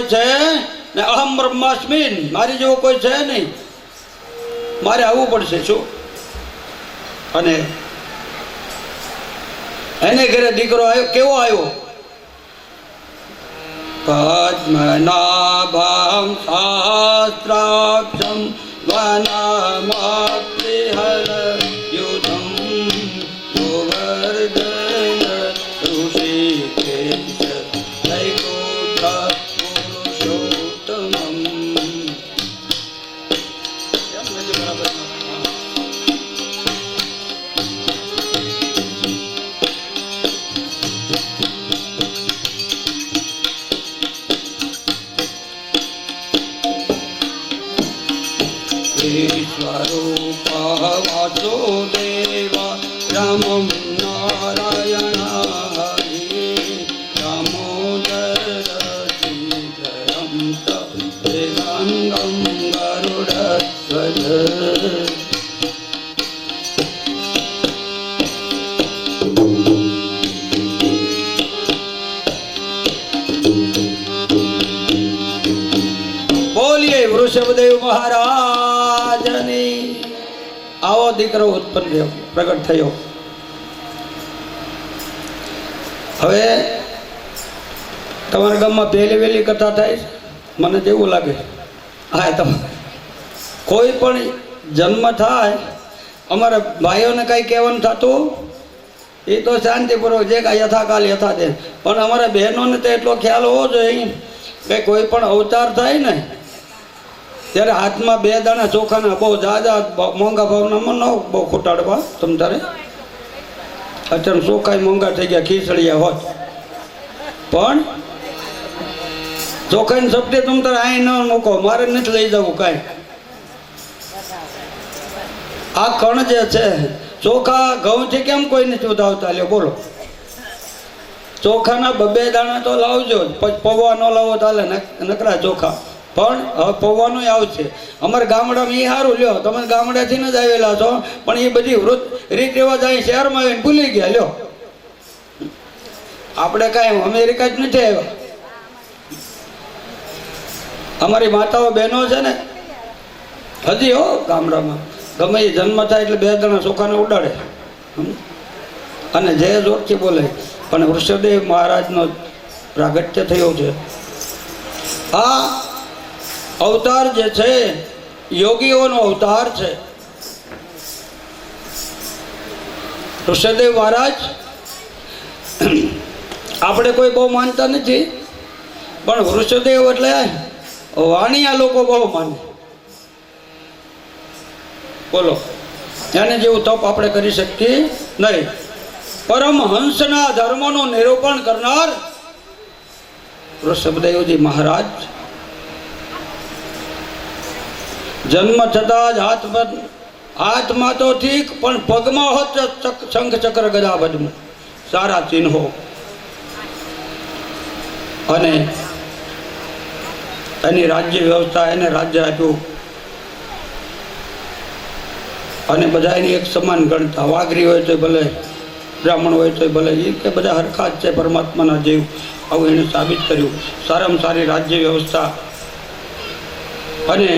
કોઈ છે ને અહમ બ્રહ્માસ્મિન, મારી જેવો કોઈ છે નહીં, મારે આવવું પડશે. શું? અને એને ઘરે દીકરો આવ્યો. કેવો આવ્યો? પદ્મનાભમ શાસ્ત્રાક્ષમ વનમપ્રિહર યુધમ ગોવર્ધન ઋષિકેશ વૈકુંઠ પુરુષોત્તમમ. ईश्वरूप वासुदेव रामं नारायण हरि दामोदर श्रीधरं वेदांगं गरुडध्वज. बोलिए वृषभदेव महाराजनी. આવો દીકરો ઉત્પન્ન થયો, પ્રગટ થયો. હવે તમારા ગામમાં પહેલી વહેલી કથા થાય મને જેવું લાગે. હા, તમારે કોઈ પણ જન્મ થાય, અમારા ભાઈઓને કાંઈ કહેવાનું થતું એ તો શાંતિપૂર્વક જે કાંઈ યથાકાલ યથા દે. પણ અમારા બહેનોને તો એટલો ખ્યાલ હોવો જોઈએ કે કોઈ પણ અવતાર થાય ને ત્યારે હાથમાં 2 દાણા ચોખાના બહુ જાજા મોંઘા ભાવના ન બહુ ખોટાડવા. તમ તારે અત્યારે ચોખા મોંઘા થઈ ગયા, ખીચડિયા હોત, પણ ચોખાની સબ્જી તમ તારે અહીં ન મૂકો, મારે નથી લઈ જવું કાંઈ. આ કણ જે છે ચોખા ઘઉંથી કેમ કોઈ નથી ઉધાવતા? લ્યો બોલો. ચોખાના 2 દાણા તો લાવજો, પછી પૌવા ન લાવો ચાલે, નકરા ચોખા. પણ હવે પૌવાનું આવશે. અમારા ગામડામાં એ સારું. લ્યો, તમે ગામડાથી ન જ આવેલા છો, પણ એ બધી રીત રિવાજ અહીં શહેરમાં આવીને ભૂલી ગયા. લ્યો, આપણે કાંઈ અમેરિકા જ નથી આવ્યા. અમારી માતાઓ બહેનો છે ને હજી હો ગામડામાં ગમે એ જન્મ થાય એટલે 2 દાણા ચોખાને ઉડાડે અને જય જોરથી બોલે. પણ વૃષભદેવ મહારાજનો પ્રાગટ્ય થયો છે. આ અવતાર જે છે યોગીઓનો અવતાર છે. ઋષભદેવ મહારાજ આપણે કોઈ બહુ માનતા નથી, પણ વૃષભદેવ એટલે વાણિયા લોકો બહુ માને. બોલો, એને જેવું તપ આપણે કરી શકીએ નહીં. પરમહંસના ધર્મનું નિરૂપણ કરનાર વૃષભદેવજી મહારાજ જન્મ થતા જ હાથમાં તો ઠીક, પણ પગમાં હોત શંખ ચક્ર ગદા પદ્મ સારા ચિહ્નો. અને એની રાજ્ય વ્યવસ્થા, એને રાજ્ય આપ્યું અને બધા એની એક સમાન ગણતા. વાઘરી હોય તો ભલે, બ્રાહ્મણ હોય તો ભલે, એ કે બધા હરખા જ છે, પરમાત્માના જીવ. આવું એને સાબિત કર્યું. સારામાં સારી રાજ્ય વ્યવસ્થા. અને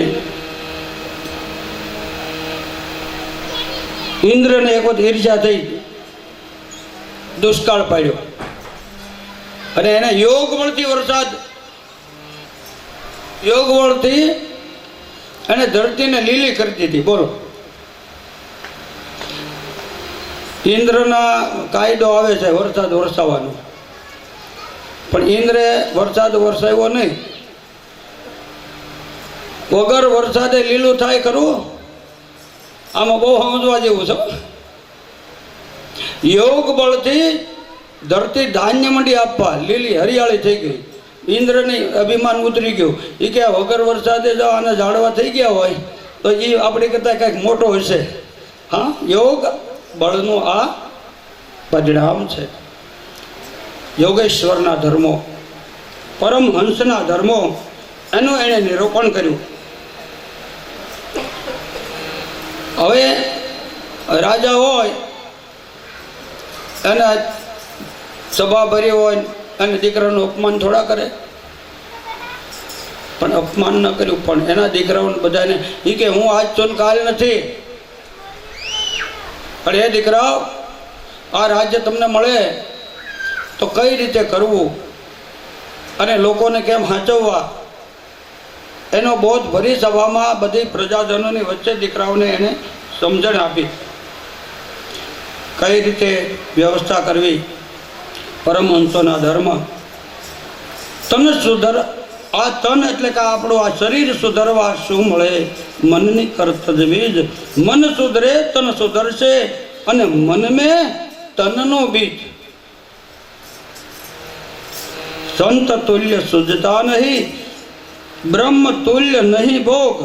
ઇન્દ્રને એક વખત ઈર્ષા થઈ, દુષ્કાળ પાડ્યો અને એને યોગ વળથી વરસાદ, યોગ વળથી એને ધરતીને લીલી કરી દીધી. બોલો, ઇન્દ્રના કાયદો આવે છે વરસાદ વરસાવવાનો, પણ ઇન્દ્રે વરસાદ વરસાવ્યો નહીં. વગર વરસાદે લીલું થાય ખરું? આમાં બહુ સમજવા જેવું છે. યોગ બળથી ધરતી ધાન્ય મંડી આપવા, લીલી હરિયાળી થઈ ગઈ. ઇન્દ્રને અભિમાન ઉતરી ગયું. એ કે વગર વરસાદે જો આને ઝાડવા થઈ ગયા હોય તો એ આપણે કરતા કંઈક મોટો હશે. હા, યોગ બળનું આ પરિણામ છે. યોગેશ્વરના ધર્મો, પરમહંસના ધર્મો, એનું એણે નિરૂપણ કર્યું. હવે રાજા હોય અને સભા ભરી હોય અને દીકરાનું અપમાન થોડા કરે? પણ અપમાન ન કર્યું. પણ એના દીકરાઓને બધાને એ કે હું આજ તો કાલ નથી. પણ એ દીકરાઓ, આ રાજ્ય તમને મળે તો કઈ રીતે કરવું અને લોકોને કેમ સાચવવા, એનો બોધ ભરી સભામાં બધી પ્રજાજનોની વચ્ચે દીકરાઓને એને સમજણ આપી. કઈ રીતે વ્યવસ્થા કરવી, પરમહંસોના ધર્મ. તન આ તન એટલે કે આપણું આ શરીર સુધરવા શું મળે? મનની કર્તવ્ય. મન સુધરે તન સુધરશે, અને મન મેં તનનો બીજ. સંત તુલ્ય સુજતા નહીં, બ્રહ્મ તુલ્ય નહીં ભોગ.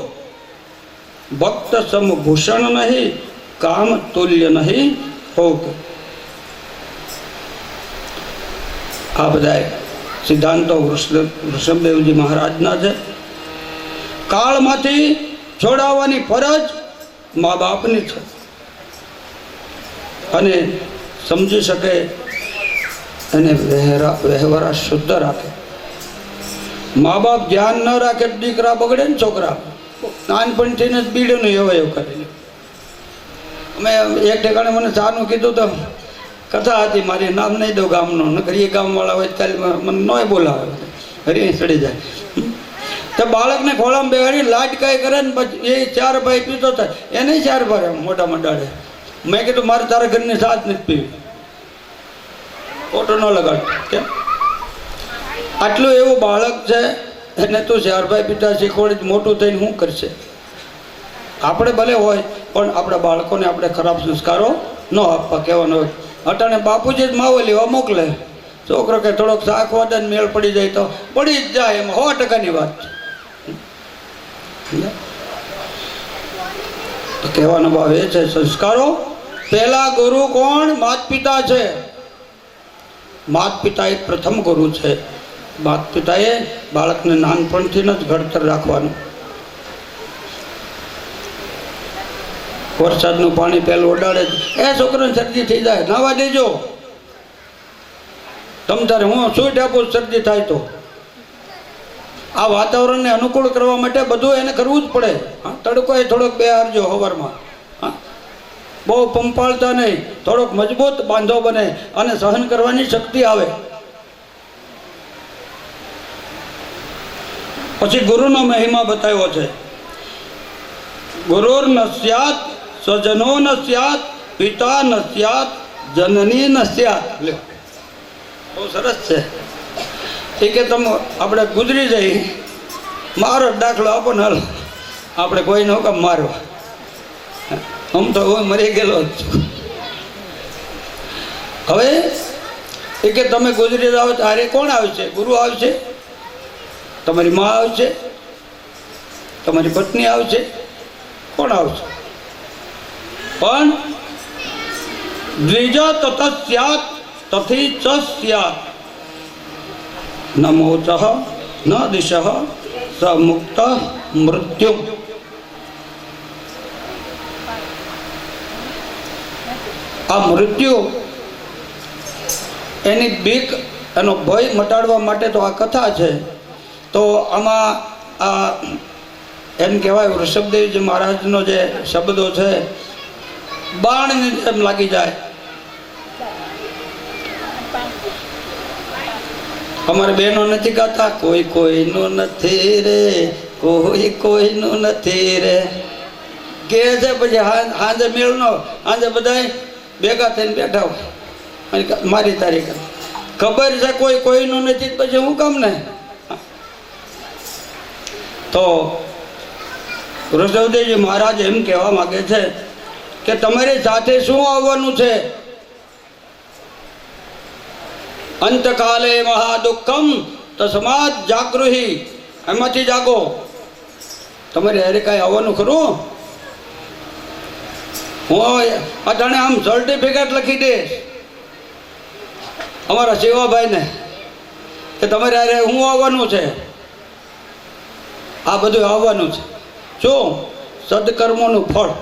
ભક્ત સમ ભૂષણ નહીં, કામ તુલ્ય નહીં ભોગ. આ બધા સિદ્ધાંતો ઋષભદેવજી મહારાજના છે. કાળમાંથી છોડાવવાની ફરજ મા બાપની છે, અને સમજી શકે અને વહેવરા શુદ્ધ રાખે. મા બાપ ધ્યાન ન રાખે દીકરા બગડે ને. છોકરા નાનપણથી જ બીડીનું એવો કરે. અમે એક ઠેકાણે મને ચાનું કીધું તો કથા હતી, મારી નામ નહીં દઉં ગામનો, નકર એ ગામવાળા હોય કાલે મને નોય બોલાવે, હરી ચડી જાય. તો બાળકને ખોળામાં બેહાડી લાડ કાંઈ કરે ને પછી એ 4 ભાઈ પીતો થાય, એને 4 ભાઈ મોટા મંડાડે. મેં કીધું મારે તારા ઘરની સાથ નથી પીવી, ઓટો ન લગાડ. કેમ? આટલું એવું બાળક છે, એને તું 4 ભાઈ પીતા શીખવાડી, મોટું થઈને શું કરશે? આપણે ભલે હોય પણ આપણા બાળકોને આપણે ખરાબ સંસ્કારો ન આપવા કહેવાનો હોય. અટાણે બાપુજી જ માવો લેવા મોકલે, છોકરો કે થોડોક શાક વાદન મેળ પડી જાય તો પડી જ જાય, એમાં 100%ની વાત છે. તો કહેવાનો ભાવ એ છે, સંસ્કારો પહેલા ગુરુ કોણ? માત પિતા છે. માત પિતા એ પ્રથમ ગુરુ છે. માત પિતાએ બાળકને નાનપણથી જ ઘડતર રાખવાનું. વરસાદનું પાણી પહેલું ઓડાડે, એ છોકરાને શરદી થઈ જાય, નાવા દેજો. તમ તારે હું છૂટ આપું શરદી થાય તો. આ વાતાવરણને અનુકૂળ કરવા માટે બધું એને કરવું જ પડે. હા, તડકો એ થોડોક બેહારજો સવારમાં. હા, બહુ પંપાળતા નહીં, થોડોક મજબૂત બાંધો બને અને સહન કરવાની શક્તિ આવે. પછી ગુરુનો મહિમા બતાવ્યો છે. ગુરુર ન સ્યાત સ્વજનો ન સ્યાત પિતા ન સ્યાત જનની ન સ્યાત. બહુ સરસ છે. એ કે તમે આપણે ગુજરી જઈ, મારો દાખલો આપો ને, હાલો આપણે કોઈને હુકમ મારવા. આમ તો હું મરી ગયેલો જ છું. હવે એ કે તમે ગુજરી જાઓ ત્યારે કોણ આવશે? ગુરુ આવશે, તમારી મા આવશે, તમારી પત્ની આવશે, કોણ આવશે? પણ દ્વિજ તત સ્યાત તથી ચ સ્યાત ન મોચ ન દિશ સ મુક્ત મૃત્યુ. આ મૃત્યુ એની બીક, એનો ભય મટાડવા માટે તો આ કથા છે. તો આમાં આ એમ કહેવાય ઋષભદેવજી મહારાજનો જે શબ્દો છે, બાણની જેમ લાગી જાય. અમારે બહેનો નથી ગાતા, કોઈ કોઈનું નથી રે, કોઈ કોઈનું નથી રે, કે છે. પછી હાજે મેળનો, હાજે બધા ભેગા થઈને બેઠા હોય, મારી તારીખ ખબર છે કોઈ કોઈનું નથી, પછી હું કામ ને. તો ઋષભદેવજી મહારાજ એમ કહેવા માગે છે કે તમારી સાથે શું આવવાનું છે? અંતકાલે મહાદુઃખમ તસ્માત જાગૃહી. એમાંથી જાગો. તમારે હારે કાંઈ આવવાનું ખરું? હું અટાણે આમ સર્ટિફિકેટ લખી દઈશ અમારા શિવાભાઈને કે તમારે હારે હું આવવાનું છે. આ બધું આવવાનું છે. શું? સદકર્મોનું ફળ.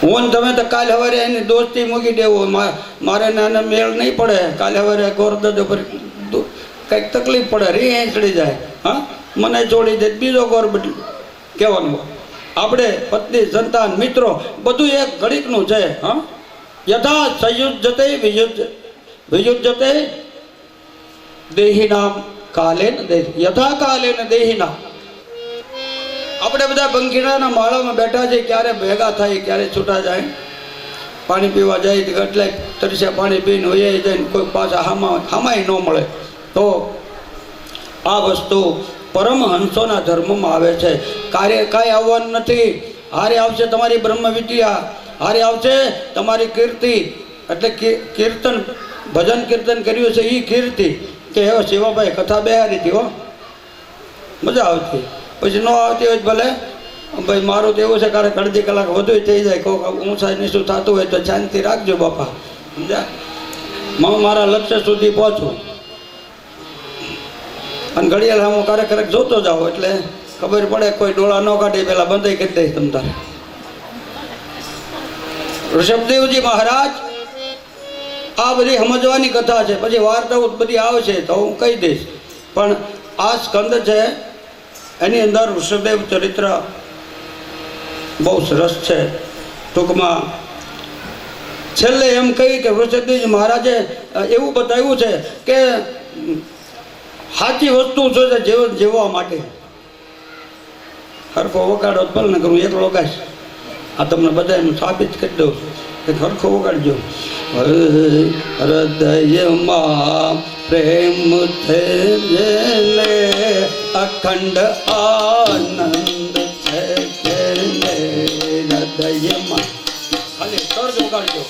હું તમે તો કાલે સવારે એની દોસ્તી મૂકી દેવું, મારે નાના મેળ નહીં પડે. કાલે સવારે ગોરદદ ઉપર કંઈક તકલીફ પડે રી ચડી જાય, હા મને છોડી દે બીજો ઘર કહેવાનું. આપણે પત્ની સંતાન મિત્રો બધું એક ઘડીકનું છે. હા યથા સંયુજ્યતે વિયુજ્યતે દેહિનામ કાલેન યથા કાલેન દેહિનામ. આપણે બધા બંકીડાના માળામાં બેઠા છે, ક્યારે ભેગા થાય ક્યારે છૂટા જાય. પાણી પીવા જાય એટલે તરસ્યા પાણી પીને હોય જાય, કોઈ પાછા હામાય ન મળે. તો આ વસ્તુ પરમહંસોના ધર્મમાં આવે છે. કાર્ય કાંઈ આવવાનું નથી. હારે આવશે તમારી બ્રહ્મ વિદ્યા, હારે આવશે તમારી કીર્તિ. એટલે કીર્તન ભજન કીર્તન કર્યું છે એ કીર્તિ કે હવે શિવાભાઈ કથા બેહારી હતી હો, મજા આવતી. પછી ન આવતી હોય ભલે ભાઈ મારું તો એવું છે કારણ અડધી કલાક વધુ થઈ જાય, કોઈક ઊંચાઈ નીચું થતું હોય તો શાંતિ રાખજો બાપા, સમજ્યા. મારા લક્ષ્ય સુધી પહોંચું અને ઘડિયાળ હું ક્યારેક જોતો જાઉં એટલે ખબર પડે. કોઈ ડોળા ન કાઢે પેલા બંધ કરી દઈશ તમ તારે. ઋષભદેવજી મહારાજ આ બધી સમજવાની કથા છે, પછી વાર્તાઓ બધી આવશે તો હું કહી દઈશ. પણ આ સ્કંદ છે એની અંદર ઋષભદેવ ચરિત્ર બહુ સરસ છે. ટૂંકમાં છેલ્લે એમ કહી કે ઋષભદેવજી મહારાજે એવું બતાવ્યું છે કે સાચી વસ્તુ શું છે જીવન જીવવા માટે. હરખો વગાડો ભલે ને કરું એકલો ગાઈશ. આ તમને બધા સાબિત કરી દઉં કે હરખો વગાડજો. હૃદયમાં પ્રેમ છે જેને અખંડ આનંદ છે હૃદયમાં. ખાલી તર્જ વગાડજો.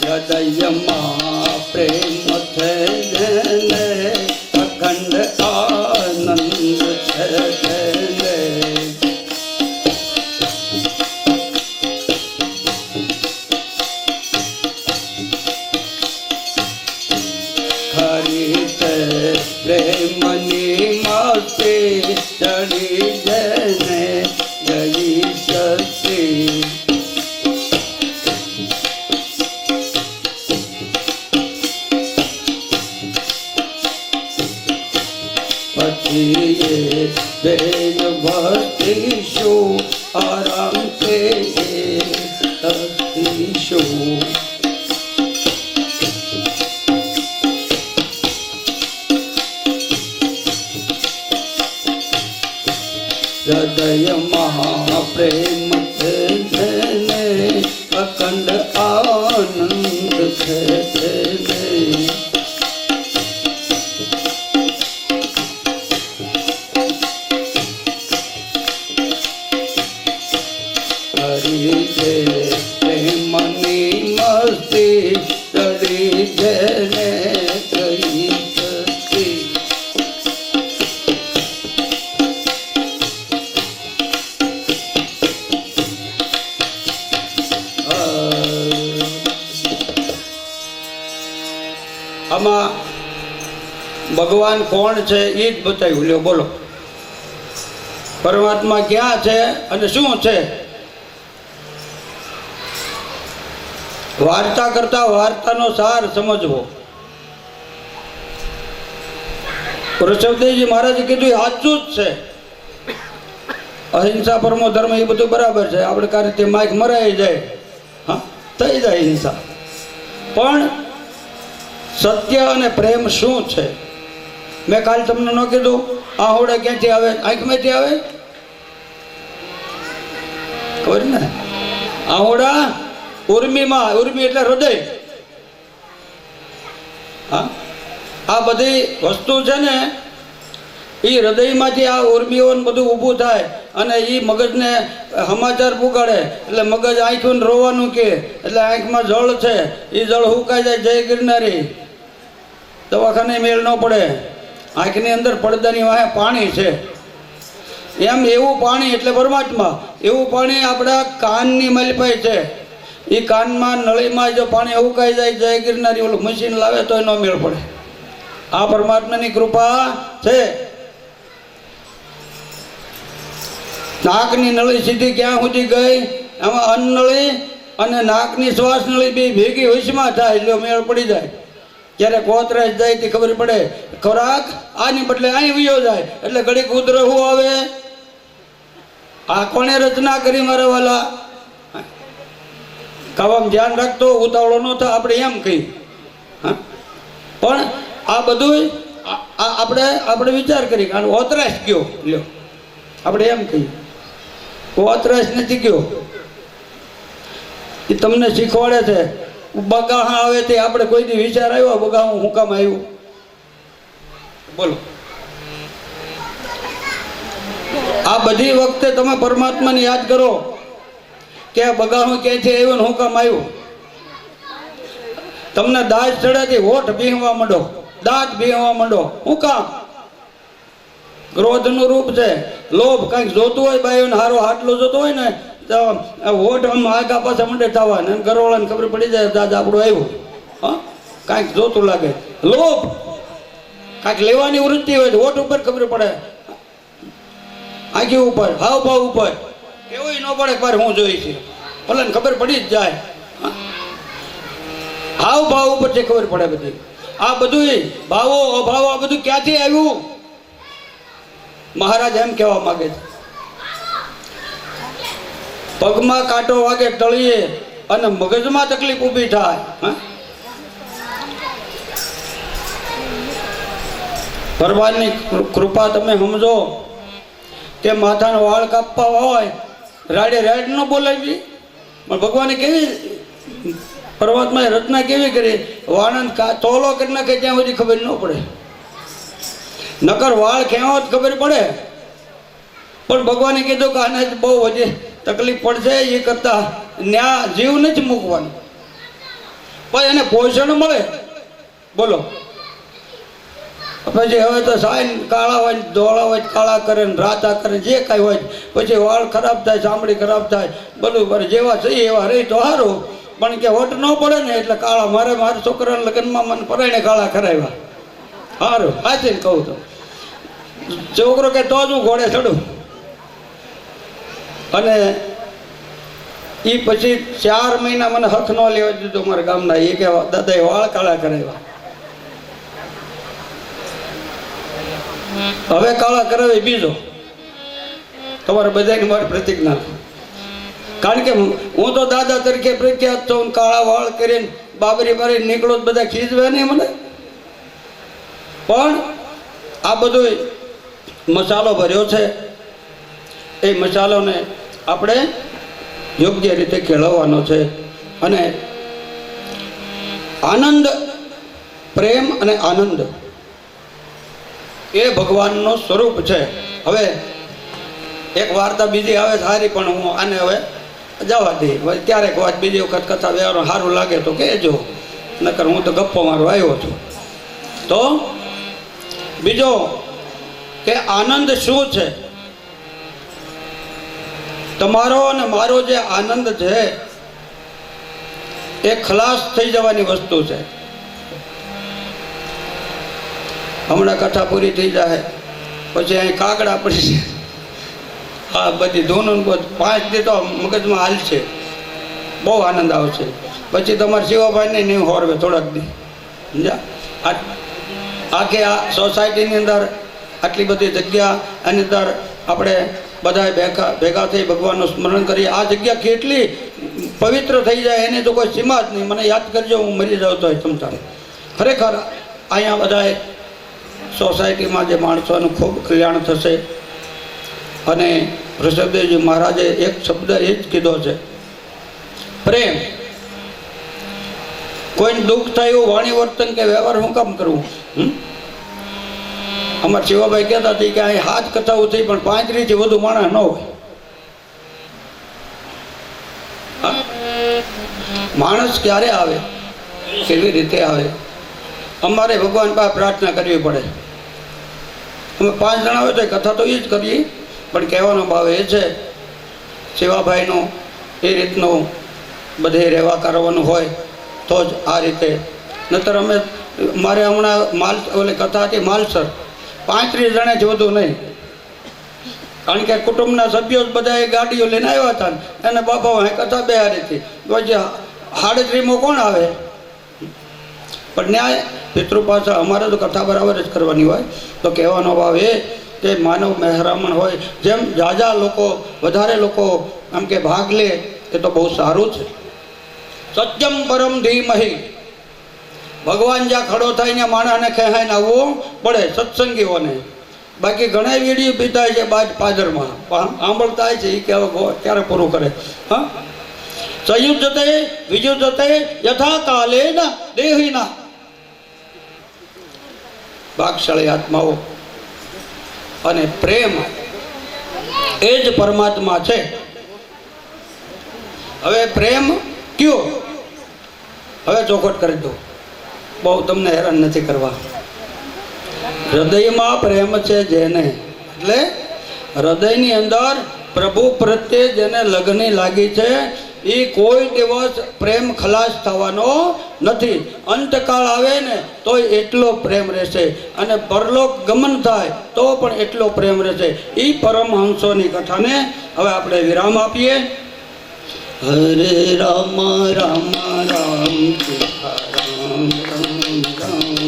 હૃદયમાં પ્રેમ છે જેને અખંડ આનંદ છે ખરી છે પ્રેમની મસ્તી ચડી જેને ગઈ શક્તિ. પછી બેન ભક્તિ શું આરામ છે શું. હૃદયમાં પ્રેમ છે જેને અખંડ આનંદ છે હરી છે પ્રેમની મસ્તી ચડી જેને કઈ શક્તિ. આમાં ભગવાન કોણ છે એ જ બતાવ્યું. લ્યો બોલો, પરમાત્મા ક્યાં છે અને શું છે. વાર્તા કરતા વાર્તાનો સાર સમજવો. ઋષભદેવજી મહારાજે કીધું એ સાચું જ છે. અહિંસા પરમો ધર્મ એ બધું બરાબર છે. આપણે કાંઈ રીતે માઇક મરાઈ જાય, હા થઈ જાય હિંસા. પણ સત્ય અને પ્રેમ શું છે મેં કાલે તમને ન કીધું. આહોડા ક્યાંથી આવે? આંખમાંથી આવે, ખબર ને? આહોડા ઉર્મીમાં, ઉર્મી એટલે હૃદય. હા, આ બધી વસ્તુ છે ને એ હૃદયમાંથી આ ઉર્મીઓ બધું ઊભું થાય અને એ મગજને સમાચાર પુગાડે. એટલે મગજ આંખું રોવાનું કે એટલે આંખમાં જળ છે એ જળ હુકાઈ જાય. જય ગિરનારી દવાખાને મેળ ન પડે. આંખની અંદર પડદાની વાહે પાણી છે એમ. એવું પાણી એટલે પરમાત્મા. એવું પાણી આપણા કાનની મલપાઈ છે. એ કાનમાં નળીમાં જો પાણી ઉકાઈ જાય જય ગિરનારી ઓલું મશીન લાવે તો ન મેળ પડે. આ પરમાત્માની કૃપા છે. નાકની નળી સીધી ક્યાં સુધી ગઈ? આમાં અન્નનળી અને નાકની શ્વાસ નળી બે ભેગી વશમાં થાય એટલે મેળ પડી જાય. જ્યારે કોતરાજ જાય તે ખબર પડે ખોરાક આની બદલે અહીં વયો જાય એટલે ઘડીક ઉધરવું આવે. આ કોણે રચના કરી મારા વાલા? ખાવામાં ધ્યાન રાખતો, ઉતાવળો ન થાય આપણે એમ કહી. હા, પણ આ બધું આપણે વિચાર કરી કારણ ઓતરાશ ગયો લ્યો આપણે એમ કહીએ ઓતરાશ નથી ગયો. એ તમને શીખવાડે છે. બગાહા આવે તે આપણે કોઈ દી વિચાર આવ્યો બગાહું હું કામ આવ્યું? બોલો. આ બધી વખતે તમે પરમાત્માને યાદ કરો કે બગાહું ક્યાંથી આવ્યું ને હું કામ આવ્યું. તમને દાજ ચડેથી હોઠ ભીહવા માંડો, દાંત ભીહવા માંડો. શું કામ? ક્રોધનું રૂપ છે. લોભ કંઈક જોતું હોય બાયોને હારો હાટલો જોતો હોય ને તો હોઠ આમ આગા પાછા મંડે થવા ને ઘરવાળાને ખબર પડી જાય દાદ આપણું આવ્યું. હા, કાંઈક જોતું લાગે. લોભ કાંઈક લેવાની વૃત્તિ હોય તો હોઠ ઉપર ખબર પડે, આંખી ઉપર, હાવભાવ ઉપર કેવું ન પડે પર હું જોઈ છે ભલે ખબર પડી જ જાય. હાવભાવ ઉપરથી ખબર પડે બધી. આ બધું ભાવો અભાવો આ બધું ક્યાંથી આવ્યું? મહારાજ એમ કહેવા માંગે છે પગમાં કાંટો વાગે ટળીએ અને મગજમાં તકલીફ ઊભી થાય. ભગવાનની કૃપા તમે સમજો કે માથાનો વાળ કાપવા હોય રાડે રાડ ન બોલાવી પણ ભગવાને કેવી પરમાત્માએ રચના કેવી કરી વાળન તોલો કરી નાખે ત્યાં સુધી ખબર ન પડે. નકર વાળ ખેવા જ ખબર પડે. પણ ભગવાને કીધું કે આને બહુ વધે તકલીફ પડશે એ કરતા ન્યા જીવ નથી મૂકવાનું પણ એને પોષણ મળે. બોલો. પછી હવે તો સાઈન કાળા હોય ધોળા હોય કાળા કરે ને રાતા કરે જે કાંઈ હોય પછી વાળ ખરાબ થાય, ચામડી ખરાબ થાય, બધું કરે. જેવા છે એવા રહી તો સારું પણ કે હોટ ન પડે ને એટલે કાળા. મારા છોકરાના લગ્નમાં મને પરાઈને કાળા કરાવ્યા. સારું સાચી કહું તો છોકરો કે તો જ હું ઘોડે ચડું. અને એ પછી 4 મહિના મને હક ન લેવા દીધો મારા ગામના. એ કે દાદાએ વાળ કાળા કરાવ્યા. હવે કાળા કરાવે બીજો. તમારે બધાની મારી પ્રતિજ્ઞા. કારણ કે હું તો દાદા તરીકે પ્રખ્યાત છું. કાળા વાળ કરીને બાબરી બારી નીકળો બધા ખીજવે નહીં મને. પણ આ બધો મસાલો ભર્યો છે. એ મસાલોને આપણે યોગ્ય રીતે કેળવવાનો છે. અને આનંદ, પ્રેમ અને આનંદ એ ભગવાનનું સ્વરૂપ છે. હવે એક વાર્તા બીજી આવે સારી પણ હું આને હવે જવા દઈ. ક્યારેક વાત બીજી વખત કથા વ્યવહાર સારું લાગે તો કહેજો, નકર હું તો ગપ્પો મારવા આવ્યો છું. તો બીજો કે આનંદ શું છે? તમારો અને મારો જે આનંદ છે એ ખલાસ થઈ જવાની વસ્તુ છે. હમણાં કથા પૂરી થઈ જાય પછી અહીં કાગડા પડી હા બધી ધૂન 5 દી તો મગજમાં હાલશે, બહુ આનંદ આવશે. પછી તમારે શિવાભાઈને નહીં હોરવે થોડાક દી સમજ્યા. આખે આ સોસાયટીની અંદર આટલી બધી જગ્યા એની અંદર આપણે બધા ભેગા થઈ ભગવાનનું સ્મરણ કરીએ. આ જગ્યા કેટલી પવિત્ર થઈ જાય એની તો કોઈ સીમા જ નહીં. મને યાદ કરજો હું મરી જાઉં તો તમતારે. ખરેખર અહીંયા બધાએ સોસાયટીમાં જે માણસોનું ખૂબ કલ્યાણ થશે. અને ઋષભદેવજી મહારાજે એક શબ્દ એ જ કીધો છે, પ્રેમ. કોઈને દુઃખ થયું વાણી વર્તન કે વ્યવહાર શું કામ કરવું? અમારા શિવાભાઈ કહેતા હતા કે અહીં 7 કથાઓ થઈ પણ 35 થી વધુ માણસ ન હોય. માણસ ક્યારે આવે, કેવી રીતે આવે? અમારે ભગવાન પાસે પ્રાર્થના કરવી પડે. અમે 5 જણા હોય તો કથા તો એ જ કરીએ પણ કહેવાનો ભાવ એ છે શિવાભાઈનો એ રીતનું બધે રહેવા કરવાનું હોય તો જ આ રીતે. નહીતર અમે મારે હમણાં ઓલી કથા હતી માલસર 35 જણાથી વધુ નહીં. કારણ કે કુટુંબના સભ્યો બધા ગાડીઓ લઈને આવ્યા હતા અને બાપા અહીં કથા બેહારી હતી પછી હાડત્રીમાં કોણ આવે? પણ ન્યાય પિતૃ પાસે અમારે તો કથા બરાબર જ કરવાની હોય. તો કહેવાનો ભાવ એ કે માનવ મહેરામણ હોય, જેમ જાજા લોકો વધારે લોકો આમ કે ભાગ લે એ તો બહુ સારું છે. સત્યમ પરમ ધીમહી, ભગવાન જ્યાં ખડો થાય ત્યાં માણસને કહેવાય ને આવવું પડે સત્સંગીઓને. બાકી ઘણા વીડિયો પીતા છે બાદ પાદરમાં સાંભળતા છે એ ક્યારે પૂરું કરે. હા, સંયુજ્યતે વિજુજ્યતે યથા કાલે ના દેહીના, ભાગશાળી આત્માઓ અને પ્રેમ એ જ પરમાત્મા છે. હવે પ્રેમ કયો? હવે ચોખવટ કરી દો, બહુ તમને હેરાન નથી કરવા. હૃદયમાં પ્રેમ છે જેને, એટલે હૃદયની અંદર પ્રભુ પ્રત્યે જેને લગની લાગી છે એ કોઈ દિવસ પ્રેમ ખલાસ થવાનો નથી. અંતકાળ આવે ને તોય એટલો પ્રેમ રહેશે અને પરલોક ગમન થાય તો પણ એટલો પ્રેમ રહેશે. એ પરમહંસોની કથાને હવે આપણે વિરામ આપીએ. હરે રામ રામ રામ રામ રામ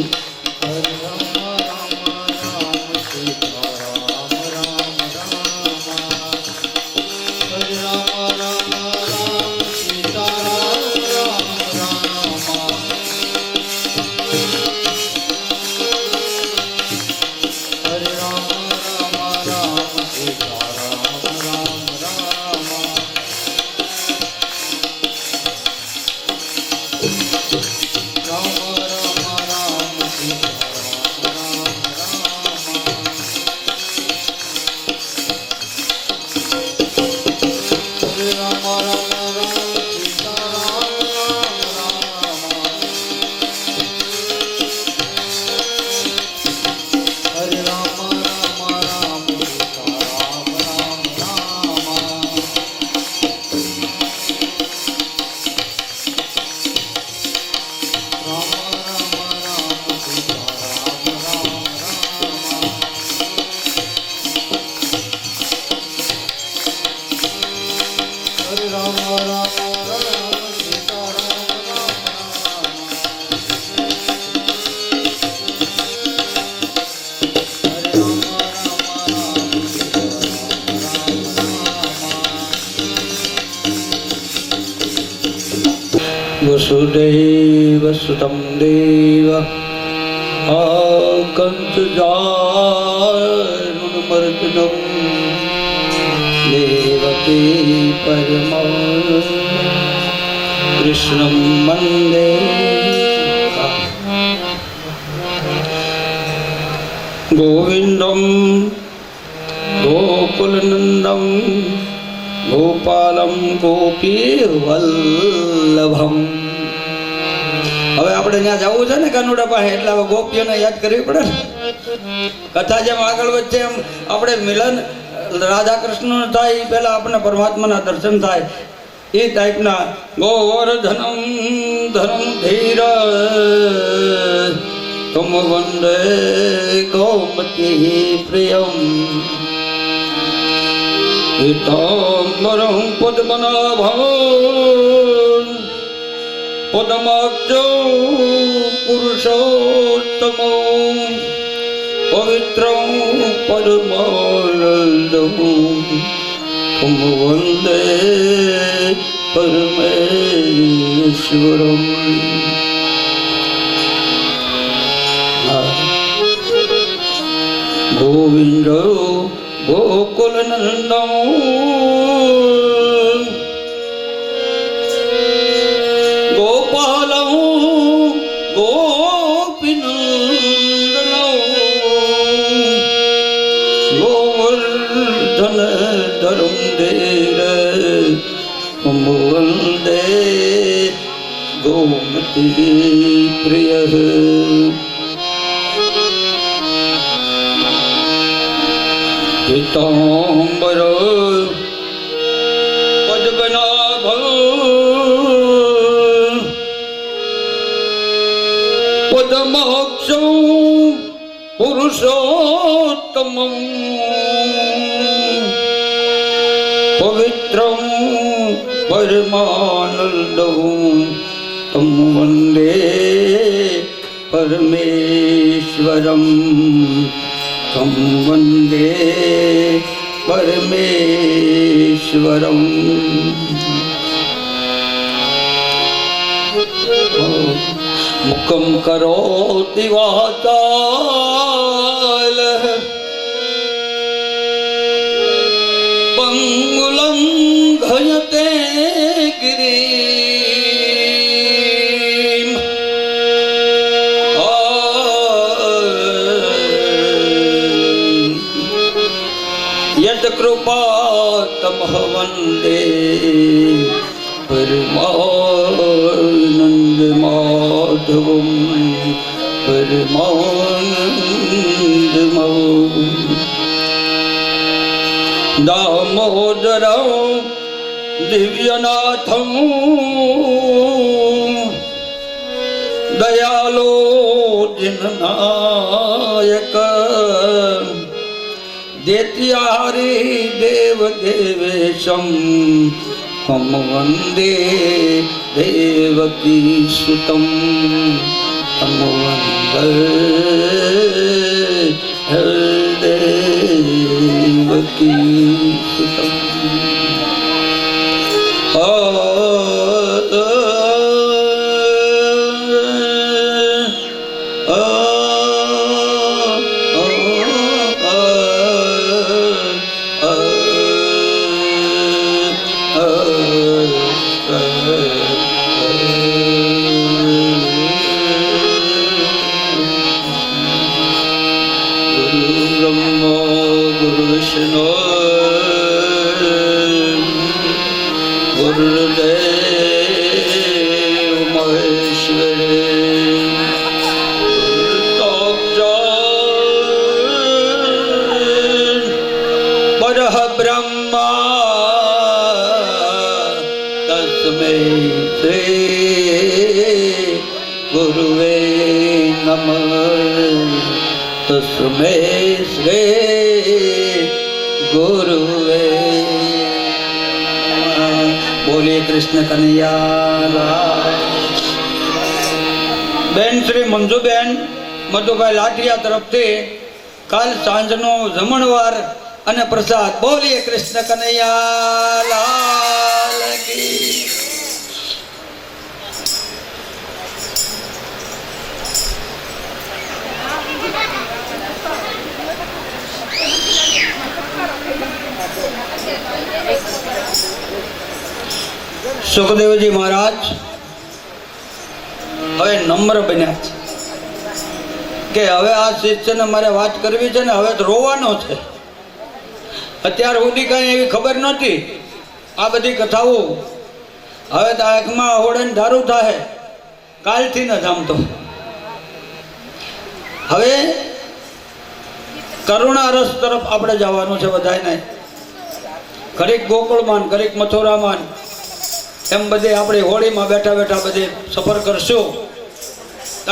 વસુદેવ સુતમ દેવ કંસજાનમર્દનમ દેવકી પરમા કૃષ્ણમ વંદે. ગોવિંદમ ગોકુલનંદમ ગોપાલમ ગોપી વલ્લભમ. હવે આપણે ત્યાં જવું છે ને કાનુડા પાસે, એટલે હવે ગોપીઓને યાદ કરવી પડે ને. કથા જેમ આગળ વધશે એમ આપણે મિલન રાધા કૃષ્ણ થાય એ પહેલા આપણને પરમાત્માના દર્શન થાય. એ ટાઈપના ગોવર્ધનમ ધનમ ધીર તુમ વંદે ગોમતી પ્રિયમ પીતાંબરમ પદ્મનાભં પદમાબ્જો પુરુષોત્તમો પવિત્રં પરમાનંદં તુમ વંદે પરમેશ્વરમ. ગોવિંદ ગોકુલનંદન ગોપાલં ગોપીનંદન ગોવર્ધન ધરમ ધીર વંદે ગોમતી પ્રિય. પીતાંબર પદ્મનાભ પદમાક્ષ પુરુષોત્તમં परमानंद तम वंदे परमेश्वरम तम वंदे परमेश्वरम। मुखम करोति वाचाल पंगुलं घयते गिरिम। यत कृपा तमह वंदे परमानंद माधवम परमानंद दामोदरं दिव्यनाथं दयालो जिननायक देत्यारि देव देवेशं हम वंदे देवकी सुतं हम वंदे देवकी सुतं। गुरुदेव महेश्वरे परः ब्रह्मा तस्मै श्री गुरुवे नमः तस्मै श्री गुरुवे। बोलिए कृष्ण कन्हैया। बेन श्री मंजूबेन मधुभाई लाठिया तरफथी काल सांजनो जमणवार अने प्रसाद। बोलिए कृष्ण कन्हैया लाल की। सुखदेव जी महाराज हवे नम्र बन्या के हवे आ शिष्य ने मारे बात करवी छे ने हवे तो रोवानो छे। अत्यार सुधी कई एवी खबर नहोती आ बधी कथाओ हवे तो आंखमां होड़े धारू थाहे कालथी न जामतो। हवे करुणा रस तरफ आपणे जवानुं छे बधायने। घડીક गोकुळमां घડીक मथुरामां एम बधे आपणे होळीमां बेठा बेठा बधे सफर करशो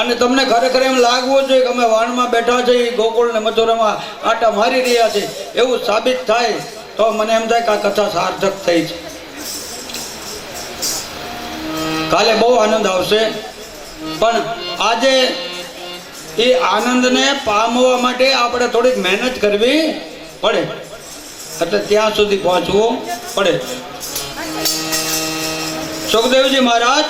અને તમને ખરેખર એમ લાગવું જોઈએ કે અમે વાણમાં બેઠા છે ગોકુળ ને મથુરામાં આટા મારી રહ્યા છે એવું સાબિત થાય તો મને એમ થાય કે આ કથા સાર્થક થઈ છે। કાલે બહુ આનંદ આવશે પણ આજે એ આનંદને પામવા માટે આપણે થોડીક મહેનત કરવી પડે એટલે ત્યાં સુધી પહોંચવું પડે। સુખદેવજી મહારાજ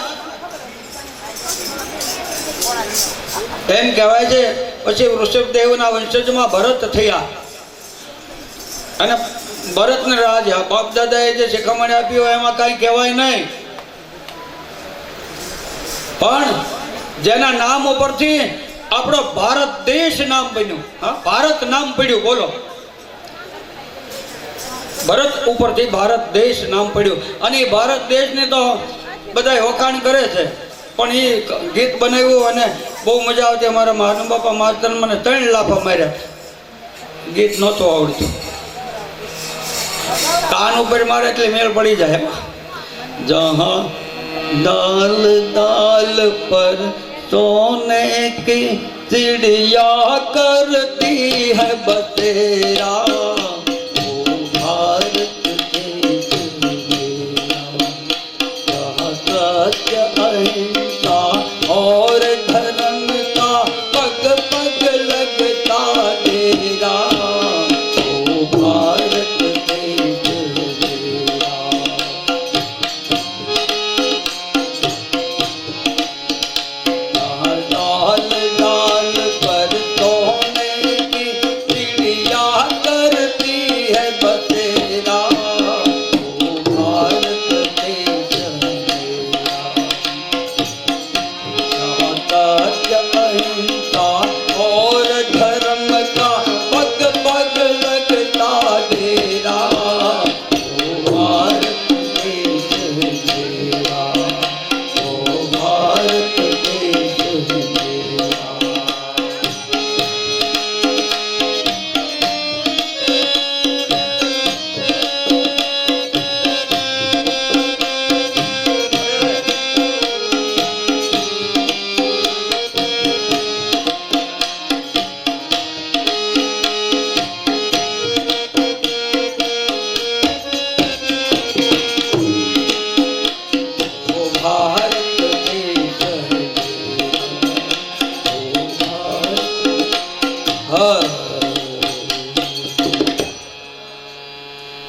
એમ કહેવાય છે પછી વૃષભદેવના વંશજમાં ભરત થયા અને ભરતને રાજા બાપ દાદાએ જે શિખામણ આપી હોય એમાં કાંઈ કહેવાય નહીં પણ જેના નામ ઉપરથી આપણો ભારત દેશ નામ બન્યું। હા ભારત નામ પડ્યું બોલો ભરત ઉપરથી ભારત દેશ નામ પડ્યું અને એ ભારત દેશને તો બધા વખાણ કરે છે પણ એ ગીત બનાવ્યું અને બહુ મજા આવતી। અમારા મહાન બાપા માસ્ટર મને 3 લાફા માર્યા ગીત નહોતું આવડતું કાન ઉપર મારે એટલે મેળ પડી જાય। જહાં दाल दाल पर सोने की चिड़िया करती है बसेरा वो भारत देश मेरा।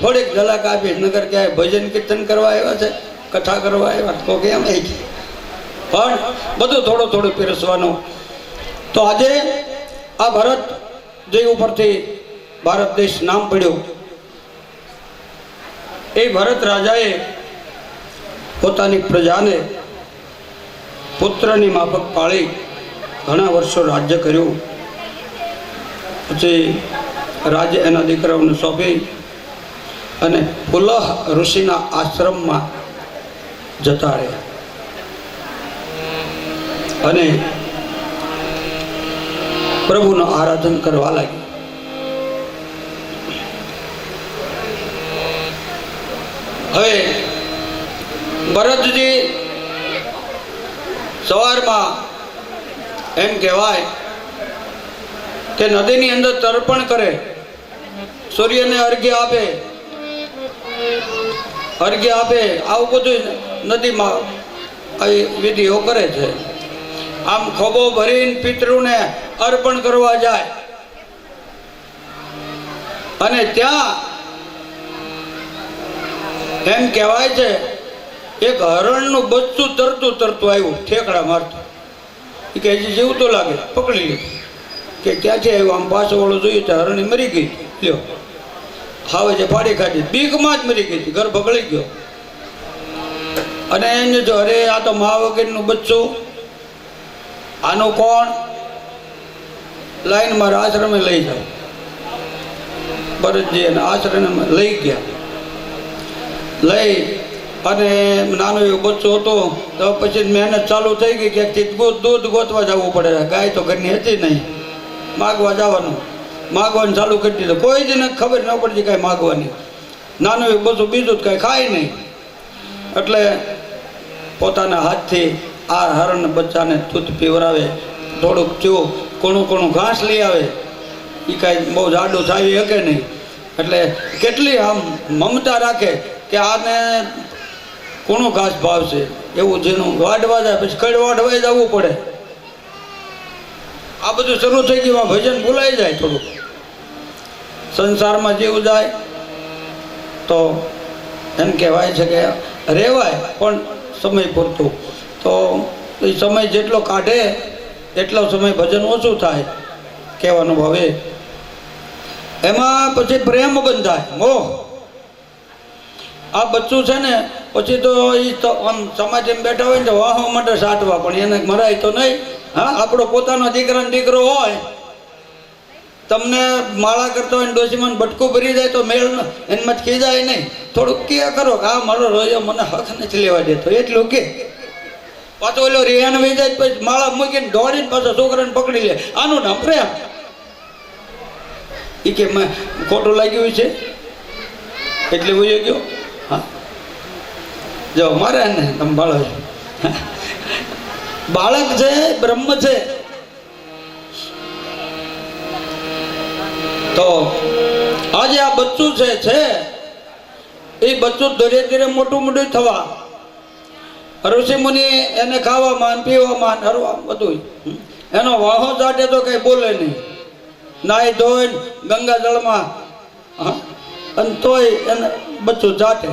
થોડીક ઝલક આપીશ, નગર ક્યાંય ભજન કીર્તન કરવા આવ્યા છે, કથા કરવા આવ્યા તો કેમ એ પણ બધું થોડું થોડું પીરસવાનું. તો આજે આ ભરત જે ઉપરથી ભારત દેશ નામ પડ્યું, એ ભરત રાજાએ પોતાની પ્રજાને પુત્રની માફક પાળી ઘણા વર્ષો રાજ્ય કર્યું. પછી રાજ્ય એના દીકરાઓને સોંપી અને પુલહ ઋષિના આશ્રમમાં જતા રહ્યા અને પ્રભુનું આરાધન કરવા લાગ્યા. હવે ભરતજી સવારમાં એમ કહેવાય કે નદીની અંદર તર્પણ કરે, સૂર્યને અર્ઘ્ય આપે, આવું બધું નદીમાં આવી વિધિઓ કરે છે. આમ ખોબો ભરીને પિતૃને અર્પણ કરવા જાય અને ત્યાં એમ કહેવાય છે એક હરણનું બચ્ચું તરતું આવ્યું, ઠેકડા મારતું. એ કે હજી જીવતો લાગે, પકડી લીધું. કે ક્યાંથી આવ્યું? આમ પાછો વાળું જોયું તો હરણી મરી ગઈ. લ્યો, હાવે જે ફાડી ખાધી, બીકમાં જ મરી ગઈ હતી, ઘર બગડી ગયો. અને એને જો અરે આ તો મા વગરનું બચ્ચું, આનું કોણ? લાઈન મારા આશ્રમે લઈ જાઓ. ભરતજી એને આશ્રમે લઈ ગયા. લઈ અને નાનું એવું બચ્ચું હતું. તો પછી મહેનત ચાલુ થઈ ગઈ, ક્યાંકથી દૂધ ગોતવા જવું પડે. ગાય તો ઘરની હતી નહીં, માગવા જવાનું. માગવાનું ચાલુ કરી દીધું. કોઈ જ ને ખબર ન પડતી કાંઈ માગવાની. નાનું એવું બચ્ચું બીજું જ કાંઈ ખાય નહીં. એટલે પોતાના હાથથી આ હરણ બચ્ચાને દૂધ પીવરાવે, થોડુંક થયું, કોણું ઘાસ લઈ આવે. એ કાંઈ બહુ જાડું થાવી શકે નહીં. એટલે કેટલી આમ મમતા રાખે કે આને કોણું ઘાસ ભાવશે, એવું જેનું વાઢવા જાય પછી કડ વાઢવાઈ જવું પડે. આ બધું શરૂ થઈ ગયું, ભજન ભૂલાઈ જાય. થોડુંક સંસારમાં જીવ જાય તો એમ કહેવાય છે કે રહેવાય, પણ સમય પૂરતું. તો એ સમય જેટલો કાઢે એટલો સમય ભજન ઓછું થાય, કહેવાનો ભાવ એ. એમાં પછી પ્રેમ બંધાય, મોહ. આ બચ્ચું છે ને પછી તો એ તો આમ સમાજમાં બેઠા હોય ને તો વાહો માટે સાટવા, પણ એને મરાય તો નહીં. હા, આપણો પોતાનો દીકરો હોય, તમને માળા કરતો હોય ને ડોશીમાં બટકું ભરી જાય તો મેળ એમાં જ ખીજાય નહીં. થોડુંક કે કરો કે આ મારો રોયો મને હક નથી લેવા દેતો, એટલું કે. પાછો ઓલો રિહાન વહી જાય પછી માળા મૂકીને દોડીને પાછો છોકરાને પકડી લે. આનું નામ પ્રેમ. એ કે મેં ખોટું લાગ્યું છે એટલે વયો ગયો. હા, જો મારે ને તમે બાળક છે, બ્રહ્મ છે. તો આજે આ બચ્ચું છે એ બચ્ચું ધીરે ધીરે મોટું થવા, ઋષિ મુનિ એને ખાવામાં પીવામાં હરવા બધું. એનો વાહો ચાટે તો કઈ બોલે નહીં, નાઈ ધોઈ ગંગા જળમાં, અને તોય એને બચ્ચું ચાટે.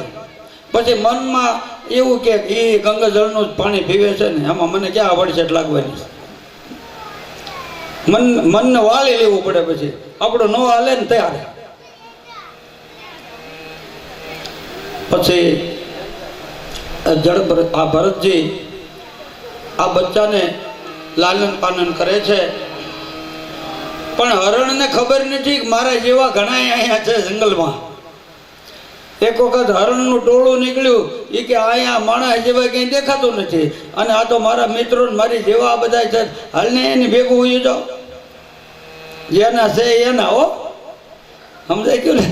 પછી મનમાં એવું કે એ ગંગા જળનું પાણી પીવે છે ને, એમાં મને ક્યાં આવડશે લાગવાની. મનને વાળી લેવું પડે. પછી આપણું ન હાલે ને ત્યારે પછી આ ભરતજી આ બચ્ચાને લાલન પાલન કરે છે. પણ હરણને ખબર નથી કે મારા જેવા ઘણા અહીંયા છે જંગલમાં. એક વખત હરણનું ટોળું નીકળ્યું, એ કે અહીંયા માણસ જેવા ક્યાંય દેખાતું નથી, અને આ તો મારા મિત્રો મારી જેવા બધા છે, હાલને એની ભેગું ઉઈ જાઓ. જેના છે એના, હો, સમજાય ગયું ને?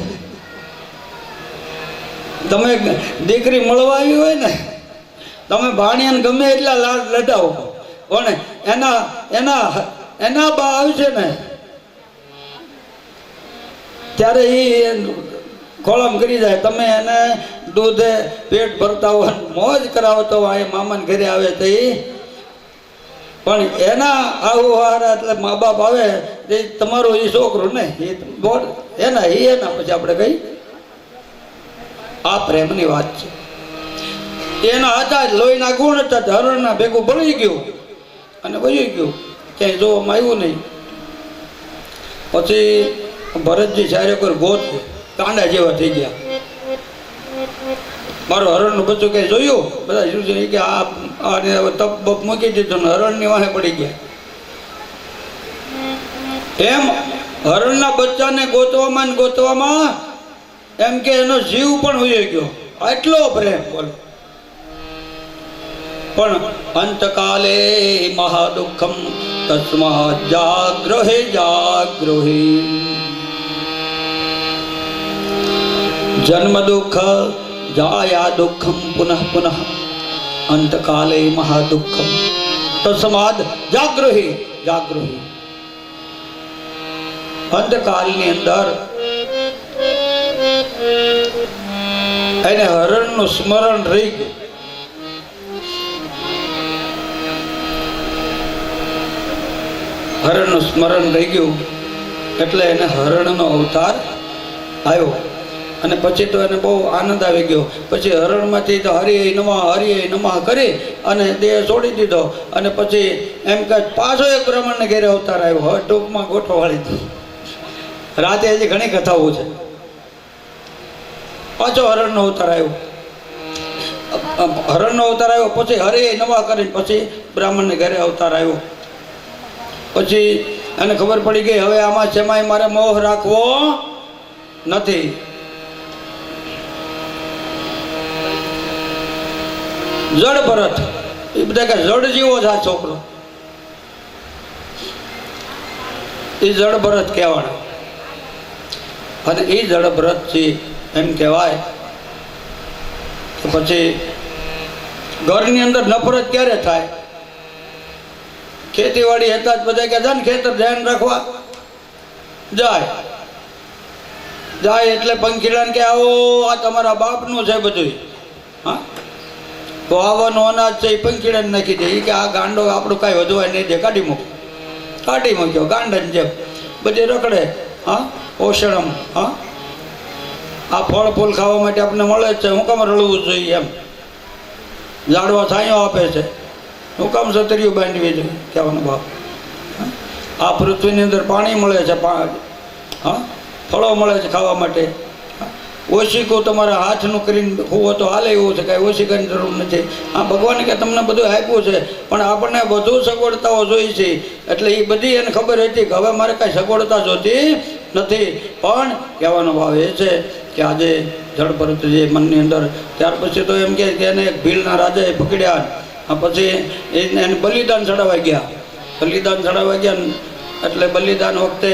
તમે દીકરી મળવા આવી હોય ને, તમે ભાણિયાને ગમે એટલા લાડ લડાવો, પણ એના બા આવશે ને ત્યારે એ ખોળામ કરી જાય. તમે એને દૂધે પેટ ભરતા હોય, મોજ કરાવતો હોય, મામાને ઘરે આવે તો એ પણ એના આવું હારા એટલે મા બાપ આવે એ તમારો એ છોકરો ને એ એના પછી આપણે કઈ આ પ્રેમની વાત છે. એના હતા લોહીના ગુણ હતા, હરણના ભેગું બળી ગયું અને વહી ગયું, ક્યાંય જોવામાં આવ્યું નહીં. પછી ભરતજી ચારે કોઈ ગોત કાંડા જેવા થઈ ગયા. મારું હરણનું બચ્ચું કઈ જોયું? બધા શું છે કે આને તપ બપ મૂકી દીધું ને હરણની વાહે પડી ગયા. એમ હરણના બચ્ચાને ગોતવામાં એમ કે એનો જીવ પણ વહી ગયો. આટલો પ્રેમ બોલો. પણ અંતકાલે મહાદુઃખમ તસ્માત જાગ્રહે જાગ્રહે. જન્મ દુઃખ જાયા દુઃખમ પુનઃ પુનઃ અંતકાલે મહાદુઃખમ તસ્માદ જાગ્રહે જાગ્રહે. અંતકાલની અંદર એને હરણનું સ્મરણ રહી ગયું. હરણનું સ્મરણ રહી ગયું એટલે એને હરણનો અવતાર આવ્યો. અને પછી તો એને બહુ આનંદ આવી ગયો. પછી હરણમાંથી તો હરિ નમઃ કરી અને દેહ છોડી દીધો. અને પછી એમ કે પાછો એક બ્રાહ્મણને ઘેરે અવતાર આવ્યો. હવે ટૂંકમાં ગોઠો વાળી દીધો. રાતે હજી ઘણી કથાઓ છે. પાછો હરણનો અવતાર આવ્યો. હરણનો અવતાર આવ્યો પછી હરિ નમઃ કરીને પછી બ્રાહ્મણને ઘરે અવતાર આવ્યો. પછી એને ખબર પડી ગઈ હવે આમાં સેમાય મારે મોહ રાખવો નથી. જડ ભરત એ બધા કે જડ જેવો છે આ છોકરો. એ જડ ભરત કહેવાના. અને એ જડ ભરત છે એમ કહેવાય. પછી ઘરની અંદર નફરત ક્યારે થાય? ખેતીવાડી હતા જ બધા કે છે ને ખેતર ધ્યાન રાખવા જાય એટલે પંખીડાને કે આવો આ તમારા બાપનું છે બધું. હા, તો આવવાનું અનાજ છે એ પંખીડાને નાખી દે. એ કે આ ગાંડો આપણું કાંઈ વધવાય નહીં દે, કાઢી મૂક્યો ગાંડાની જેમ બધી રખડે. હા, ઓશણમ. હા, આ ફળ ફૂલ ખાવા માટે આપણને મળે જ છે, હું કામ રળવું જોઈએ એમ. ઝાડવા છાંયો આપે છે, હું કામ સતરીયું બાંધવી જોઈએ કહેવાનો ભાવ. આ પૃથ્વીની અંદર પાણી મળે છે, હા, ફળો મળે છે ખાવા માટે. ઓશિકું તમારા હાથનું કરીને હોવો તો હાલે એવું છે, કાંઈ ઓશિકાની જરૂર નથી. હા, ભગવાને કે તમને બધું આપ્યું છે પણ આપણને વધુ સગવડતાઓ જોઈ છે. એટલે એ બધી એને ખબર હતી કે હવે મારે કાંઈ સગવડતા જોતી નથી. પણ કહેવાનો ભાવ એ છે કે આજે જળ ભરત જે મનની અંદર, ત્યાર પછી તો એમ કે એને ભીલના રાજાએ પકડ્યા. પછી એને બલિદાન ચડાવવા ગયા. એટલે બલિદાન વખતે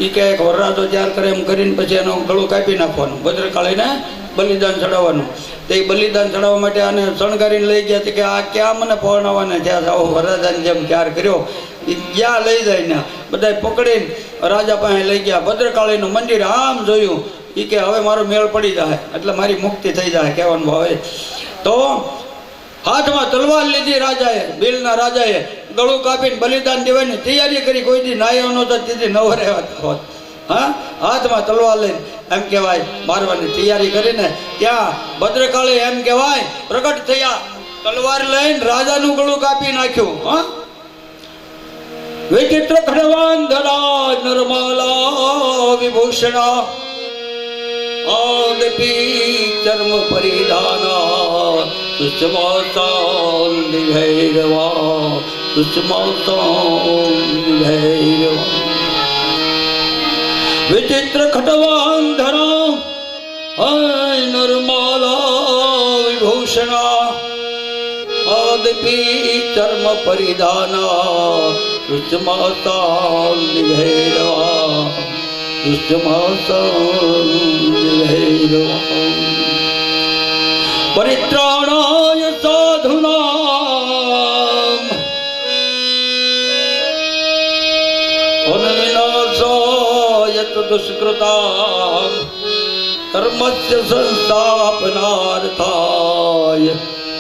એ કે એક વરરાજો તૈયાર કરે એમ કરીને પછી એનું ગળું કાપી નાખવાનું, ભદ્રકાળીને બલિદાન ચડાવવાનું. તે બલિદાન ચડાવવા માટે આને શણગારીને લઈ ગયા કે આ ક્યાં મને પહોંચાડવાને ત્યાં આવો વરરાજાને જેમ તૈયાર કર્યો. એ ક્યાં લઈ જાય ને બધા પકડીને રાજા પાસે લઈ ગયા. ભદ્રકાળીનું મંદિર આમ જોયું. એ કે હવે મારો મેળ પડી જાય એટલે મારી મુક્તિ થઈ જાય કહેવાનું ભાવે. તો હાથમાં તલવાર લીધી રાજાએ, ભીલના રાજાએ. ગળું કાપીને બલિદાન દેવાની તૈયારી કરી. કોઈ દી નાયો નહોતો તેથી નવરે હોત. હા, હાથમાં તલવાર લઈને એમ કહેવાય મારવાની તૈયારી કરીને ત્યાં ભદ્રકાળી એમ કહેવાય પ્રગટ થયા. તલવાર લઈને રાજાનું ગળું કાપી નાખ્યું. હા, વિચિત્ર ખડવાન ધરા નરમાલા વિભૂષણા આદપી ચર્મ પરિધાના સુષ્માસાન ભૈરવા સુષ્માસાન ભૈરવા. વિચિત્ર ખડવાન ધરા નરમાલા વિભૂષણા આદપી ચર્મ પરિધાના સુષ્માસાન ભૈરવા પરિત્રાણાય સાધુનામ વિનાશાય દુષ્કૃતામ કર્મસ્ય સંસ્થાપનાર્થાય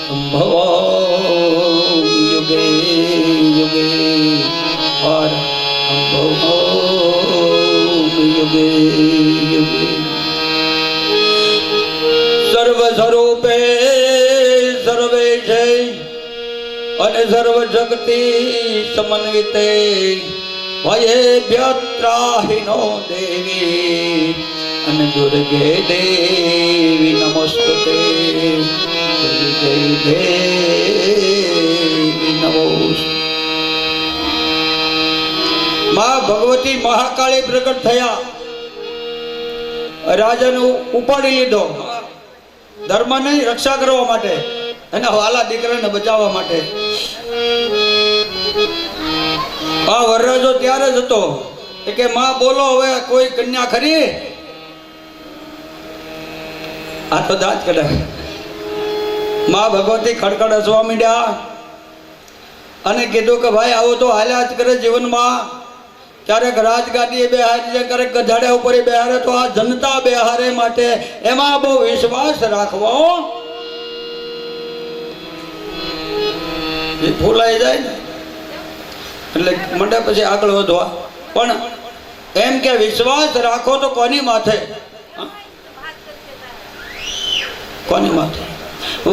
સંભવામિ યુગે યુગે સંભવામિ યુગે યુગે. સર્વ જગતિ સમન્વિતે ભયેભ્ય ત્રાહિનો દેવી અને દુર્ગે દેવી નમસ્તુતે દુર્ગે દેવી નમોસ્તુતે. માં ભગવતી મહાકાળી પ્રગટ થયા, રાજાને ઉપાડી લીધો ધર્મની રક્ષા કરવા માટે, એના વાલા દીકરાને બચાવવા માટે. આ વરરાજો ત્યારે જ હતો કે માં બોલો હવે કોઈ કન્યા ખરી? આ તો દાંત કઢાય. માં ભગવતી ખડખડ હસવા માંડ્યા અને કીધું કે ભાઈ આવો તો હાલ્યા જ કરે જીવનમાં. ક્યારેક રાજગાદીએ બેહારી છે, ક્યારેક ગધાડા ઉપર બેહારે, તો આ જનતા બેહારે માટે એમાં બહુ વિશ્વાસ રાખવો. એ ફૂલાઈ જાય ને એટલે મંડે પછી આગળ વધવા. પણ એમ કે વિશ્વાસ રાખો તો કોની માથે? કોની માથે?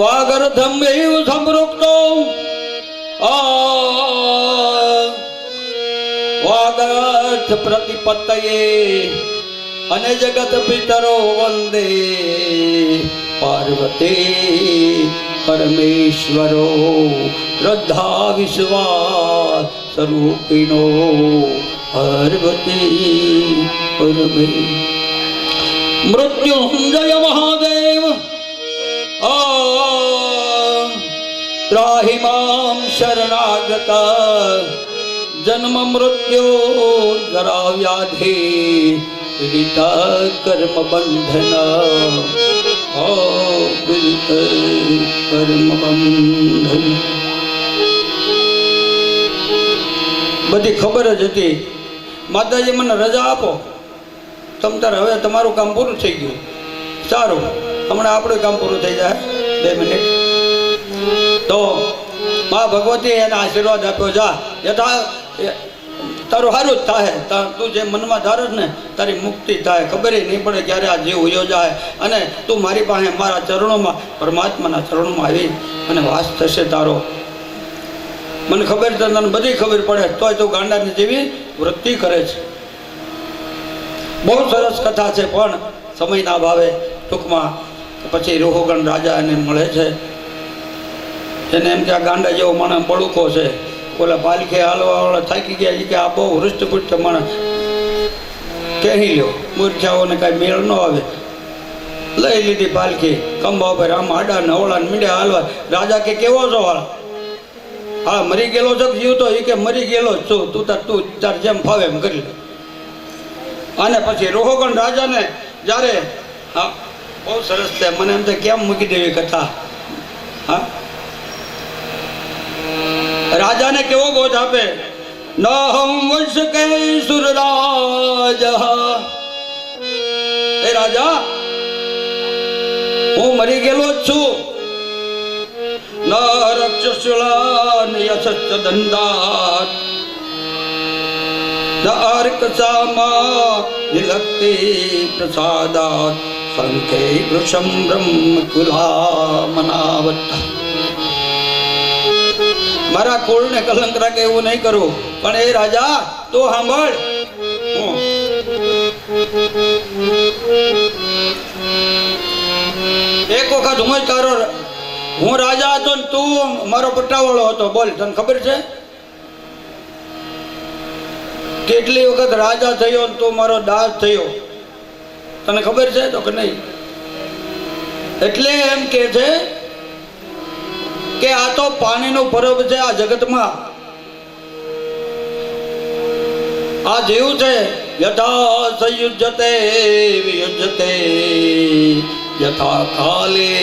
વાગર્ધમ એવ સંપૃક્તો વાગર્થ પ્રતિપત્તયે અને જગત પિતરો વંદે પાર્વતી પરમેશ્વરો શ્રદ્ધા વિશ્વાસ સ્વરૂપિનો પાર્વતી પરમે મૃત્યુંજય મહાદેવ ત્રાહિ મામ શરણાગત જન્મ મૃત્યુ જરા વ્યાધિ પીડિત કર્મ બંધન પીડિત કર્મ બંધન. બધી ખબર જ હતી. માતાજી મને રજા આપો, તમ તાર હવે તમારું કામ પૂરું થઈ ગયું. સારું, હમણાં આપણું કામ પૂરું થઈ જાય 2 મિનિટ. તો મા ભગવતી એને આશીર્વાદ આપ્યો, જા યથા તારું સારું જ થાય, તું જે મનમાં ધારસ ને તારી મુક્તિ થાય. ખબર નહીં પડે ક્યારે આ જીવ ઉયો જાય અને તું મારી પાસે મારા ચરણોમાં, પરમાત્માના ચરણોમાં આવી અને વાસ થશે તારો. મને ખબર છે, તને બધી ખબર પડે, તોય તું ગાંડાની જેવી વૃત્તિ કરે છે. બહુ સરસ કથા છે, પણ સમયના અભાવે ટૂંકમાં પછી રોહગણ રાજા એને મળે છે. એને એમ કે આ ગાંડા જેવો માણસ બળુકો છે, ઓલા પાલખે હાલવાવાળા થાકી ગયા છે કે આ બહુ હૃષ્ટપુષ્ટ માણસ, કહી લ્યો મૂર્છાઓને કાંઈ મેળ ન આવે. લઈ લીધી પાલખી, ખંભા ઉપર આમ આડા નવળા મીંડ્યા હાલવા. રાજા કે કેવો છો હાલ? હા મરી ગયેલો છો જીવતો? એ કે મરી ગયેલો જ છું, તું તાર જેમ ફાવે એમ કરી લે. અને પછી રોહગણ રાજાને જ્યારે, હા બહુ સરસ છે, મને એમ તો કેમ મૂકી દેવી કથા. હા રાજાને કેવો બોધ આપે, ન હમ વંશ કે સુરરાજ. એ રાજા હું મરી ગયેલો જ છું. ન રક્ષશુલા યશસ્ચ દંડાત ન અર્કસામા નિલક્તિ પ્રસાદાત સંકે વૃષમ બ્રહ્મ કુલા મનાવત. મારા કુળને કલંક રાખે એવું નહીં કરું. પણ એ રાજા તું સાંભળ, એક વખત હું રાજા હતો ને તું મારો પટ્ટાવાળો હતો. બોલ, તને ખબર છે કેટલી વખત રાજા થયો ને તું મારો દાસ થયો? તને ખબર છે તો કે નહીં? એટલે એમ કે છે કે આ તો પાણીનો પરબ છે. આ જગતમાં આ જીવ છે, યથા સંયુજ્યતે વિયુજ્યતે યથા કાલે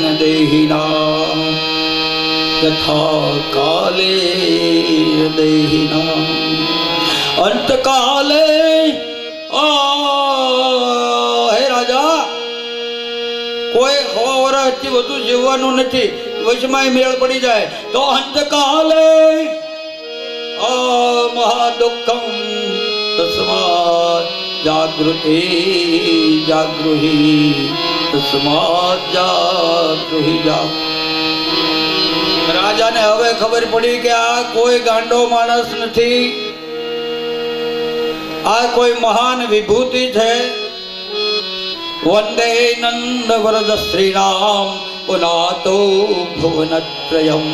ન દેહિના યથા કાલે દેહિના અંતકાલે. હે રાજા, કોઈ 100 વર્ષથી વધુ જીવવાનું નથી, વચમાં મેળ પડી જાય તો અંતકાલે મહાદુઃખમ તસ્માત જાગૃતિ જાગૃહિ તસ્માત જાગૃહિ. રાજા રાજાને હવે ખબર પડી કે આ કોઈ ગાંડો માણસ નથી, આ કોઈ મહાન વિભૂતિ છે. વંદે નંદ વરદ શ્રી રામ પુનાતો ભુવનત્રયમ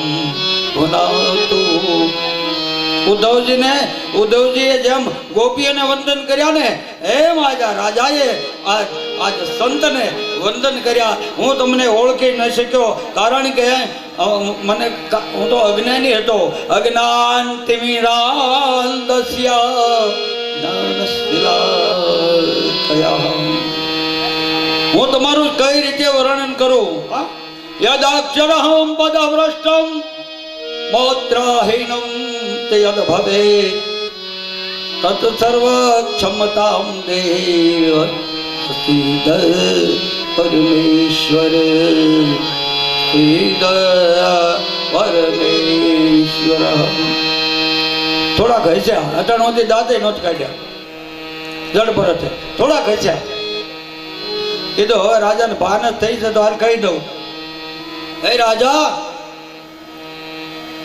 પુનાતો. ઉદ્ધવજીએ જેમ ગોપીઓને વંદન કર્યા ને એમ આજ રાજાએ આજ સંતને વંદન કર્યા. હું તમને ઓળખી ન શક્યો કારણ કે મને હું તો અજ્ઞાની હતો. અજ્ઞાન તિમિરાંધસ્ય જ્ઞાનશીલા. હું તમારું કઈ રીતે વર્ણન કરું? યદાક્ષરહમ પદભ્રષ્ટમ મોત્રહીનમ યદ ભવે તત સર્વ ક્ષમતામ દેવ સીદ પરમેશ્વર સીદ પરમેશ્વર. થોડા ઘસ્યા અટાણોથી દાંતે નોટ કાઢ્યા જડ પરત થોડા ઘસ્યા. કીધું હવે રાજાને ભાન જ થઈ છે તો હાલ કહી દઉં. હે રાજા,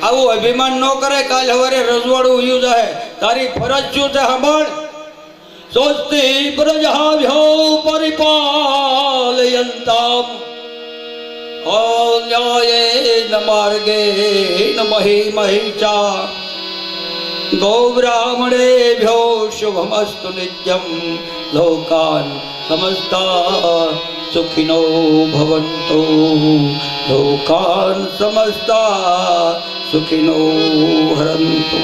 આવું અભિમાન ન કરે. કાલ સવારે રજવાડું ઉયું જાય. તારી ફરજ શું છે સાંભળ. સ્વસ્તિ પ્રજાભ્યો પરિપાલયંતામ ન્યાયેન માર્ગેણ મહિમહિચા ગોબ્રાહ્મણેભ્યો શુભમસ્તુ નિત્યમ લોકાન સમસ્તા સુખિનો ભવન્તો લોકાન સમસ્તા સુખિનો હરંતુ.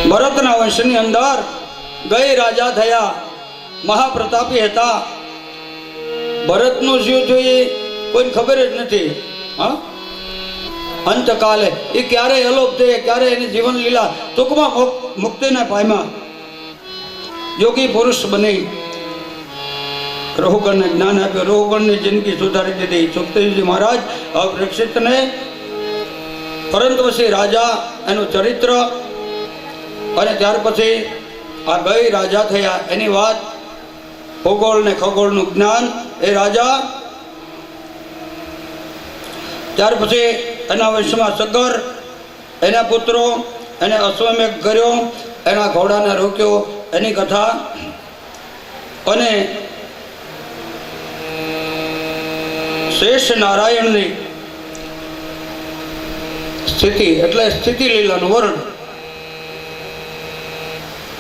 ભરતના વંશની અંદર ગઈ રાજા થયા, મહાપ્રતાપી હતા. ભરતનું શું થયું કોઈને ખબર જ નથી. હા, અંતકાલે એ ક્યારે અલોપ થઈ, ક્યારે એની જીવન લીલા ટૂંકમાં મુક્તિને પામ્યા. યોગી પુરુષ બની રહુગણને જ્ઞાન આપ્યું, રહુગણની જિંદગી સુધારી દીધી સુખદેવજી મહારાજ અપરીક્ષિતને. પરંતુ પછી રાજા એનું ચરિત્ર અને ત્યાર પછી આ ગઈ રાજા થયા એની વાત, ભૂગોળ ને ખગોળનું જ્ઞાન એ રાજા. ત્યાર પછી એના વંશમાં સગર, એના પુત્રો, એને અશ્વમેઘ કર્યો, એના ઘોડાને રોક્યો, એની કથા. અને શેષ નારાયણની સ્થિતિ એટલે સ્થિતિ લીલાનું વર્ણન.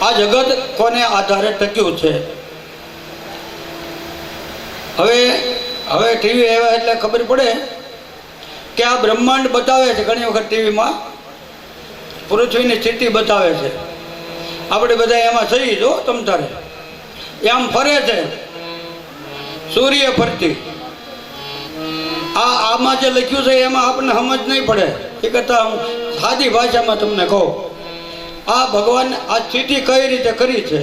આ જગત કોને આધારે ટક્યું છે? હવે ટીવી આવ્યા એટલે ખબર પડે કે આ બ્રહ્માંડ બતાવે છે. ઘણી વખત ટીવીમાં પૃથ્વીની સ્થિતિ બતાવે છે. આપણે બધા એમાં સહી જો તમ તારે આમ ફરે છે સૂર્ય ફરતી. આમાં જે લખ્યું છે એમાં આપણને સમજ નહીં પડે. એ કરતાં હું સાદી ભાષામાં તમને કહું, આ ભગવાન આ સ્થિતિ કઈ રીતે કરી છે.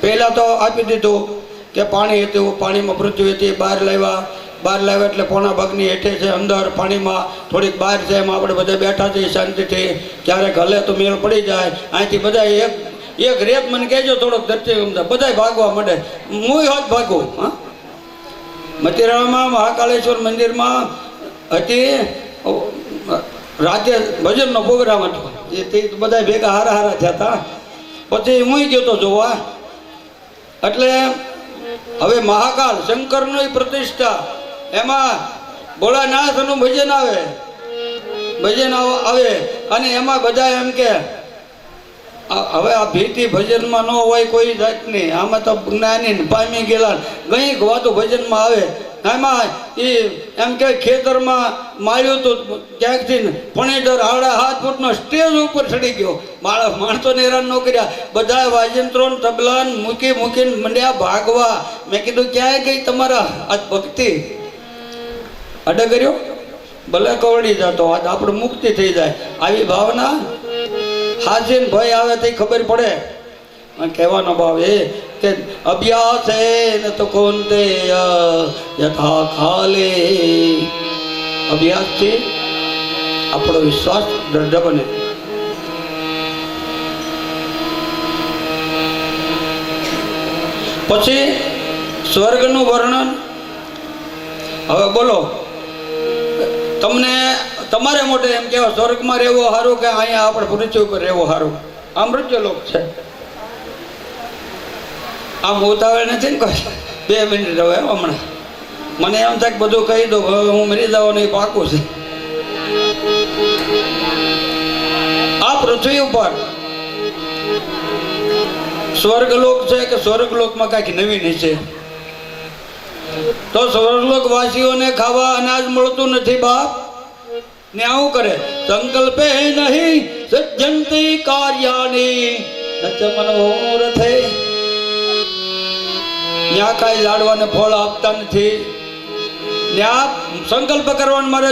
પહેલાં તો આપી દીધું કે પાણી હતું, પાણીમાં પૃથ્વી હતી, બહાર લાવ્યા એટલે પોણા ભાગની હેઠે છે, અંદર પાણીમાં થોડીક બહાર છે. એમાં આપણે બધા બેઠા છીએ શાંતિથી. ક્યારેક હલે તો મેળ પડી જાય. અહીંથી બધા એક રેત મને કહેજો થોડોક ધરતી બધા ભાગવા માંડે. હું જ ભાગું. હા, મથુરામાં મહાકાલેશ્વર મંદિરમાં હતી, રાતે ભજનનો પ્રોગ્રામ હતો. એ બધા ભેગા હારા થયા હતા. પછી હું ગયો તો જોવા. એટલે હવે મહાકાલ શંકરની પ્રતિષ્ઠા, એમાં ભોળાનાથનું ભજન આવે અને એમાં બધા એમ કે હવે આ ભીતિ ભજનમાં ન હોય કોઈ જાતની. આમાં તો જ્ઞાની પામી ગયેલા કંઈક વાતો ભજનમાં આવે. એમાં એ એમ કે ખેતરમાં માળ્યું હતું ક્યાંકથી ફણીધર 7.5 ફૂટનો સ્ટેજ ઉપર ચડી ગયો. માણસોને હેરાન ન કર્યા. બધા વાજિંત્રો તબલા મૂકીને મંડ્યા ભાગવા. મેં કીધું ક્યાંય ગઈ તમારા આજ ભક્તિ? અડે કર્યો ભલે કવડી જતો, આજ આપણે મુક્તિ થઈ જાય આવી ભાવના. હાજર ભય આવે તો ખબર પડે. કહેવાનો ભાવ એ કે અભ્યાસ ન તો કોનતે યથા ખાલે. અભ્યાસથી આપણો વિશ્વાસ દ્રઢ બને. પછી સ્વર્ગનું વર્ણન. હવે બોલો, તમને તમારે મોટે એમ કહેવાય સ્વર્ગમાં રહેવું સારું કે અહીંયા આપણે પૃથ્વી ઉપર રહેવું સારું? આ મૃત્યુલોક છે. આમ ઉતાવળ નથી ને કોઈ. 2 મિનિટ હવે હમણાં મને એમ થાય કે બધું કહી દઉં, હવે હું મરી જવાનું એ પાકું છે. આ પૃથ્વી ઉપર સ્વર્ગલોક છે કે સ્વર્ગલોકમાં કાંઈક નવીન છે? તો સ્વર્ગલોક વાસીઓને ખાવા અનાજ મળતું નથી બાપ ને આવું કરે. સંકલ્પે નહીં સજ્જંતી કાર્યાની નચ મનોરથે. ત્યાં કાંઈ લાડવાને ફળ આપતા નથી. ત્યાં સંકલ્પ કરવાનો મારે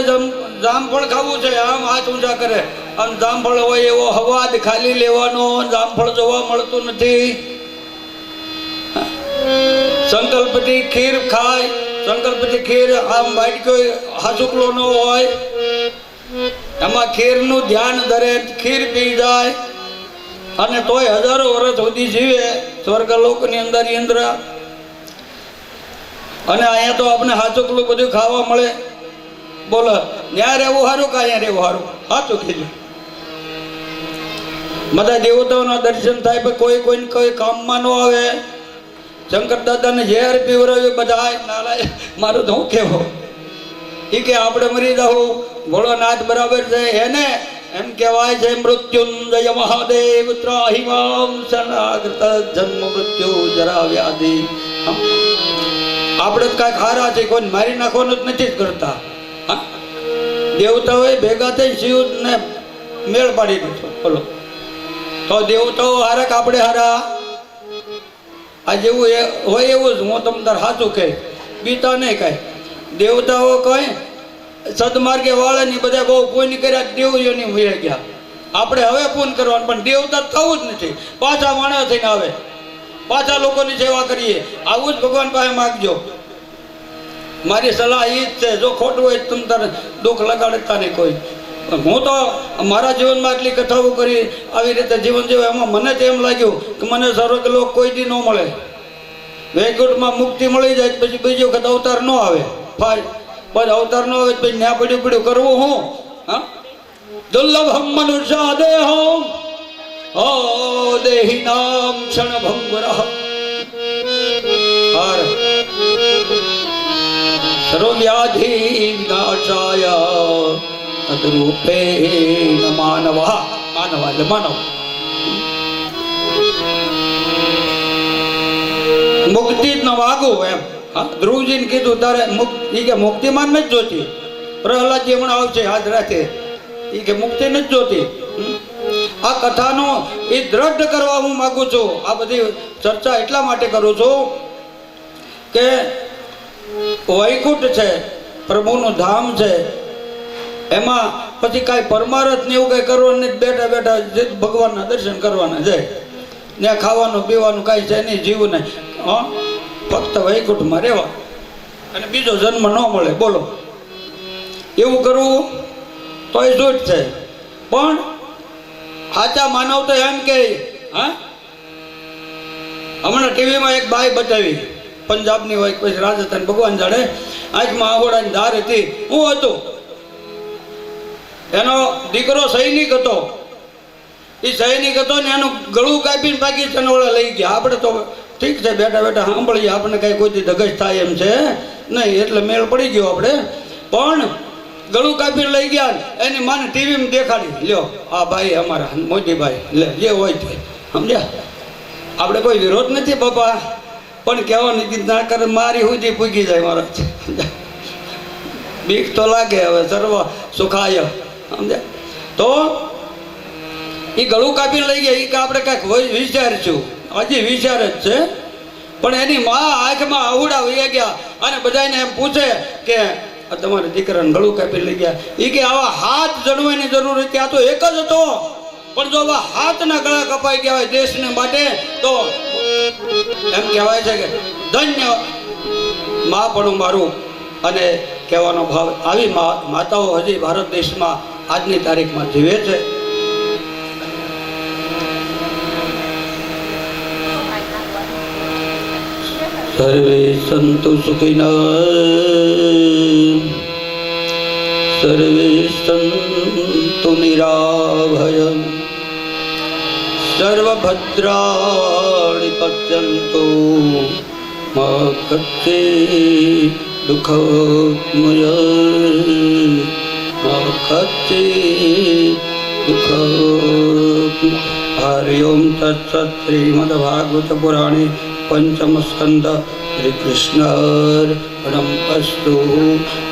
જામફળ ખાવું છે, આમ હાથ ઊંચા કરે. આમ જામફળ હોય એવો હવાદ ખાલી લેવાનો, જામફળ જોવા મળતું નથી. સંકલ્પથી ખીર ખાય, સંકલ્પથી ખીર આમ વાટકો હાસુકલો ન હોય, એમાં ખીરનું ધ્યાન ધરે, ખીર પી જાય અને તોય હજારો વર્ષ સુધી જીવે સ્વર્ગલોકની અંદર. અને અહીંયા તો આપણે હાચુકલું બધું ખાવા મળે. બોલો ત્યાં રહેવું સારું કે અહીંયા રહેવું સારું? સાચું કીધું. બધા દેવતાઓના દર્શન થાય પણ કોઈને કોઈ કામમાં ન આવે. શંકર દાદાને ઝેર પીવરાવ્યું બધા નાલાય. મારું તો હું કેવો એ કે આપણે મરી જવું ભોળોનાથ બરાબર છે. એને એમ કહેવાય છે મૃત્યુંજય મહાદેવ ત્રાહિમામ શરણાગત જન્મ મૃત્યુ જરા વ્યાધિ. આપણે કાંઈક હારા છે, કોઈ મારી નાખવાનું જ નથી જ કરતા. દેવતાઓએ ભેગા થઈ શિવને મેળ પાડી દીધો. બોલો તો દેવતાઓ હારા કે આપણે હારા? આ જેવું હોય એવું જ હું તમને તાર સાચું કહે, બીતા નહીં કાંઈ. દેવતાઓ કઈ સદમાર્ગે વાળે ની બધા બહુ પુણ્ય કર્યા, દેવયોની વહી ગયા. આપણે હવે પુણ્ય કરવાનું, પણ દેવતા થવું જ નથી. પાછા માણસ થઈને આવે, પાછા લોકોની સેવા કરીએ. આવું જ ભગવાન પાસે માગજો. મારી સલાહ એ જ છે, જો ખોટું હોય તમ તારે દુઃખ લગાડતા નહીં કોઈ. હું તો મારા જીવનમાં આટલી કથાઓ કરી, આવી રીતે જીવન જીવે, એમાં મને તો એમ લાગ્યું કે મને સ્વર્ગલોક કોઈ દી ન મળે. વૈકુંઠમાં મુક્તિ મળી જાય પછી બીજી વખત અવતાર ન આવે. બસ અવતાર ન આવે પછી ન્યા પડ્યું કરવું હું? હા, દુર્લભમ મનુષ્ય દેહો ઓ દેહી નામ ક્ષણ ભંગુર હર સર્વવ્યાધિ વિનાશાય તદ્રૂપે માનવ. માનવ એટલે માનવ. મુક્તિ જ ન વાગવું એમ. હા, ધ્રુવજીને કીધું તારે મુક્તિ કે મુક્તિમાં નથી જોતી. પ્રહલાદજી હમણાં આવશે આજ રાતે, એ કે મુક્તિ નથી જોતી. આ કથાનો એ દ્રઢ કરવા હું માગું છું. આ બધી ચર્ચા એટલા માટે કરું છું કે વૈકુંઠ છે, પ્રભુનું ધામ છે, એમાં પછી કાંઈ પરમારથ ને એવું કંઈ કરવાનું નહીં. બેઠા બેઠા ભગવાનના દર્શન કરવાના જાય. ત્યાં ખાવાનું પીવાનું કાંઈ છે નહીં, જીવું નહીં. હા, ફક્ત વૈકુંઠમાં રહેવા અને બીજો જન્મ ન મળે. બોલો એવું કરવું તો એ જૂઠ છે. પણ સાચા માનવ તો એમ કે હા, હમણાં ટીવીમાં એક બાઈ બતાવી, પંજાબની હોય પછી રાજસ્થાન, ભગવાન જાણે. આંખમાં આંગોળાની ધાર હતી. હું હતું, એનો દીકરો સૈનિક હતો. એ સૈનિક હતો ને એનું ગળું કાપીને પાકિસ્તાન વાળા લઈ ગયા. આપણે તો ઠીક છે બેઠા બેઠા સાંભળીએ, આપણે કાંઈ કોઈ ધગજ થાય એમ છે નહીં, એટલે મેળ પડી ગયો આપણે. પણ ગળું કાપીને લઈ ગયા, એની માને ટીવીમાં દેખાડી, લ્યો આ ભાઈ અમારા મોદીભાઈ, લે જે હોય તે. સમજ્યા? આપણે કોઈ વિરોધ નથી બાપા, પણ કહેવાની ના કરે મારી સુધી પૂગી જાય મારા. બીક તો લાગે. હવે સર્વ સુખાય. સમજ્યા? તો એ ગળું કાપીને લઈ ગયા. એ કે આપણે કાંઈક વિચારશું, હજી વિચાર જ છે. પણ એની માં આંખમાં અવડા વહી ગયા અને બધાને એમ પૂછે કે તમારા દીકરાને ગળું કાપી લઈ ગયા. એ કે આવા હાથ જણવાની જરૂર હતી, આ તો એક જ હતો. પણ જો આવા હાથના ગળા કપાઈ ગયા હોય દેશને માટે, તો એમ કહેવાય છે કે ધન્ય મા પડું મારું. અને કહેવાનો ભાવ, આવી માતાઓ હજી ભારત દેશમાં આજની તારીખમાં જીવે છે. સર્વે સંતુ સુખિનઃ सर्वे सन्तु निराभयम् सर्वभद्राणि पश्यन्तु मा कश्चित् दुःखमयः मा कश्चित् दुःखम्। हरि ओं तत्सत्। श्रीमद्भागवत पुराणे पंचम स्कंद श्री कृष्णार्पणमस्तु।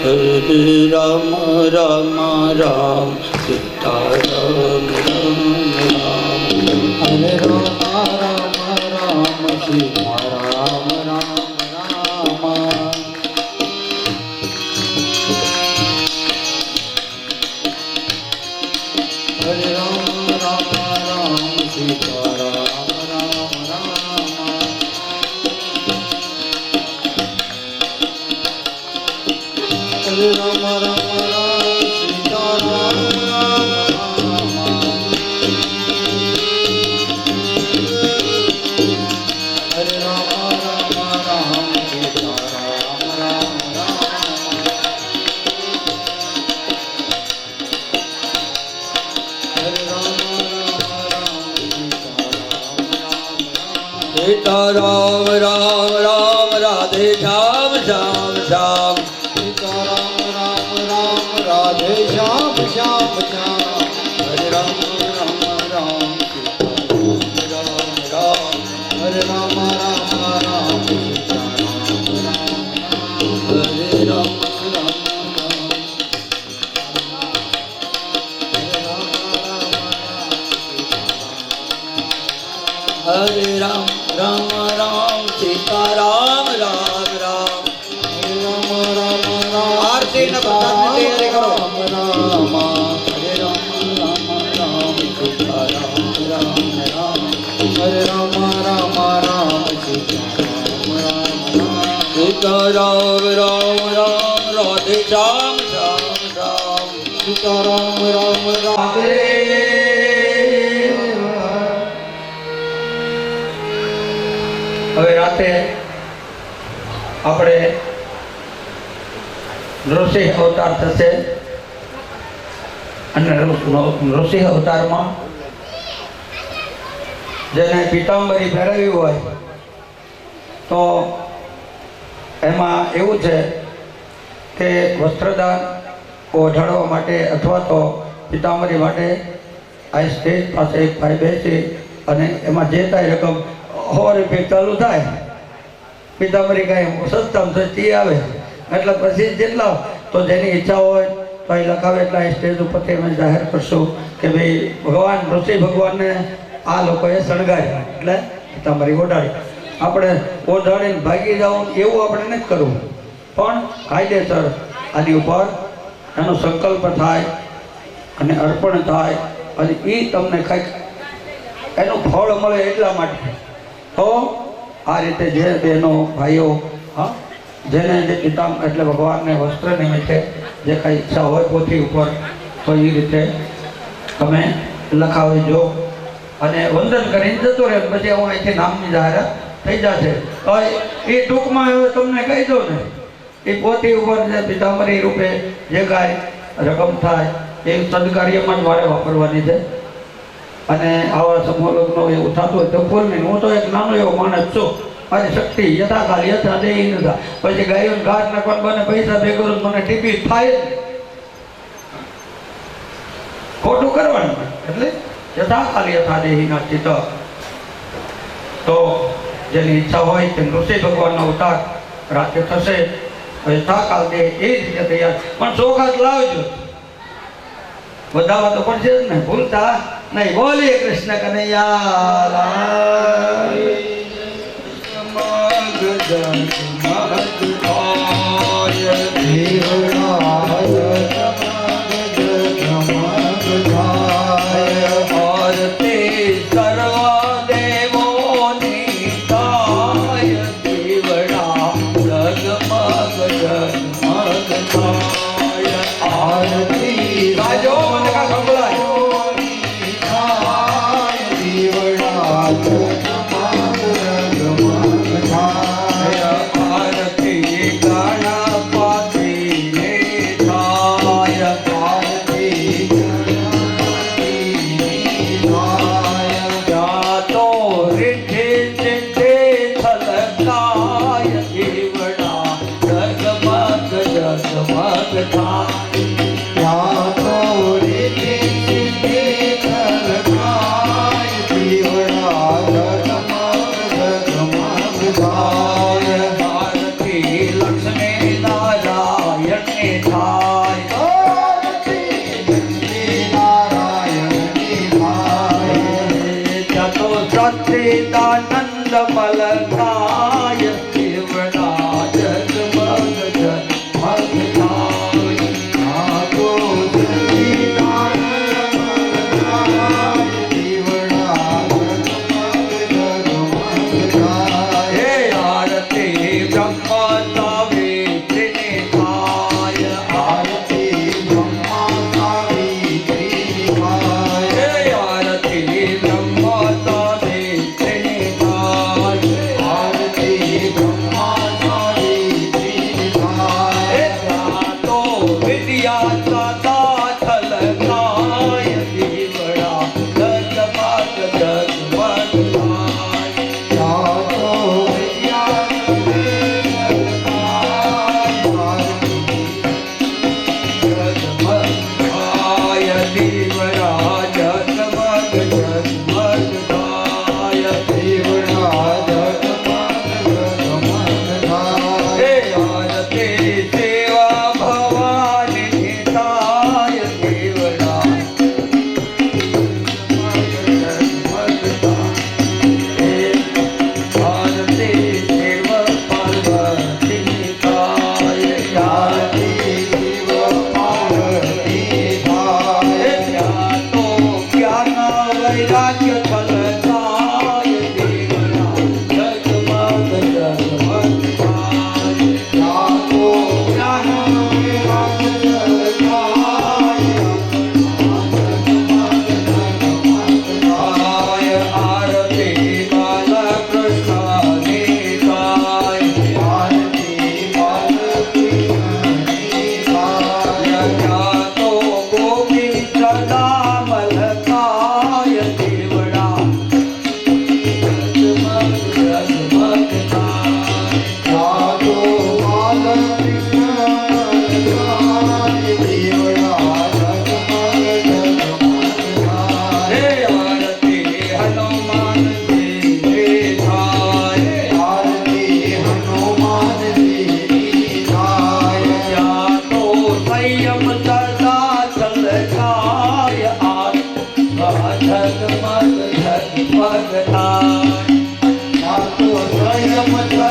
हरे राम राम राम सीता राम राम राम। हरे राम राम राम सीता राम राम राम। हरे राम राम राम सीता राम राम राम। हरे राम राम राम सीता राम राम राम। हरे राम राम राम सीता राम राम राम। हरे राम राम सीता राम राम राम राधे श्याम श्याम श्याम। सीता राम राम राम राधे श्याम श्याम श्याम। हरे राम राम राम सीता राम राम। हरे राम राम राम सीता राम राम। हरे राम राम राम। हरे राम राम राम सीता राम राम। हरे राम राम राम। हरे राम राम राम आरती न प्रसाद की तैयारी करो। राम। हरे राम राम राम सीता राम राम राम। हरे राम राम राम सीता राम राम राम। सीता राम राम राम राधे श्याम श्याम श्याम। सीता राम राम राधे। હવે રાતે આપણે નૃસિંહ અવતાર થશે અને નૃસિંહ અવતારમાં જેને પીતાંબરી પહેરાવી હોય તો એમાં એવું છે કે વસ્ત્રદાન ઓઢાડવા માટે અથવા તો પીતાંબરી માટે આ સ્ટેજ પાસે એક ભાઈ બેસી અને એમાં જે કાંઈ રકમ 100 રૂપિયા ચાલુ થાય પીતાંબરી કાંઈ સસ્તામાં સસ્તી આવે એટલે પછી જેટલા તો જેની ઈચ્છા હોય તો એ લખાવે એટલા સ્ટેજ ઉપરથી અમે જાહેર કરશું કે ભાઈ ભગવાન ઋષિ ભગવાનને આ લોકોએ શણગાર્યા એટલે પીતાંબરી ઓઢાડી. આપણે ઓઢાડીને ભાગી જવું એવું આપણે નથી કરવું, પણ કાયદેસર આની ઉપર એનો સંકલ્પ થાય અને અર્પણ થાય અને એ તમને કંઈક એનું ફળ મળે એટલા માટે. તો આ રીતે જે બહેનો ભાઈઓ જેને જે પિતામ એટલે ભગવાનને વસ્ત્ર નિમિત્તે જે કાંઈ ઈચ્છા હોય પોથી ઉપર તો એ રીતે તમે લખાવજો અને વંદન કરીને જતો રહે. પછી હું અહીંથી નામની જાહેરાત થઈ જશે. તો એ ટૂંકમાં હવે તમને કહી દઉં ને, એ પોથી ઉપર જે પિતાંબરી રૂપે જે કાંઈ રકમ થાય એ સદકાર્યમાં જ મારે વાપરવાની છે. અને આવા સમૂહ લગ્નો એવું થતું હોય તો પૂર્ણ. હું તો એક નાનો એવો માણસ છું, મારી શક્તિ યથાકાલ યથા દે નતા. પછી ગાયોને ઘાસ નાખવા બને પૈસા ભેગો કરું મને ટીપી થાય ખોટું કરવાનું. એટલે યથાકાલ યથા દે નાચિત. તો જેની ઈચ્છા હોય તે ઋષિ ભગવાનનો અવતાર રાતે થશે. યથાકાલ દે એ રીતે તૈયાર, પણ ચોખાત લાવજો. વધારવા તો પડશે જ ને, ભૂલતા નહીં. બોલીએ કૃષ્ણ કનૈયા. સચિદાનંદ મલકાય દેવડા જગમગ જગમગ થાય નાથો સચિદાનંદ મલકાય દેવડા જગમગ જગમગ થાય હે આરતી બ્રહ્મા સાવિત્રીને થાય આરતી બ્રહ્મા સાવિત્રી થાય હે આરતી બ્રહ્મા સાવિત્રીને થાય આરતી બ્રહ્મા સાવિત્રી થાય હે ત્યાં તો વિદ્યા સદા છલકાય દીવડા જગમગ જગમગ થાય નાથો જગમગાય દીવડા જગમગ જગમગ થાય દેવડા જગમગ જગમગ થાય હે આરતી સેવા ભવાની થાય દેવડા જગમગ થાય હે આરતી સેવા પાર્વતી થાય આરતી શિવ પાર્વતી થાય હે ત્યાં તો જ્ઞાન વૈરાગ્ય છલકાય દેવડા જગમગ જગમગ થાય નાથો જ્ઞાન વિરાગ જલકાય થાય આરતી બાલકૃષ્ણની થાય આરતી બાલકૃષ્ણની થાય ત્યાં તો ગોપી સદા મલકાય દેવડા જગમગ જગમગ થાય નાથો બાલકૃષ્ણ થાય દેવડા જગમગ જગમગ થાય હે આરતી હનુમાનજી થાય આરતી હનુમાનજીની થાય ત્યાં તો સંયમ સદા છલકાય જગમગ જગમગ થાય નાથો સંયમ સદા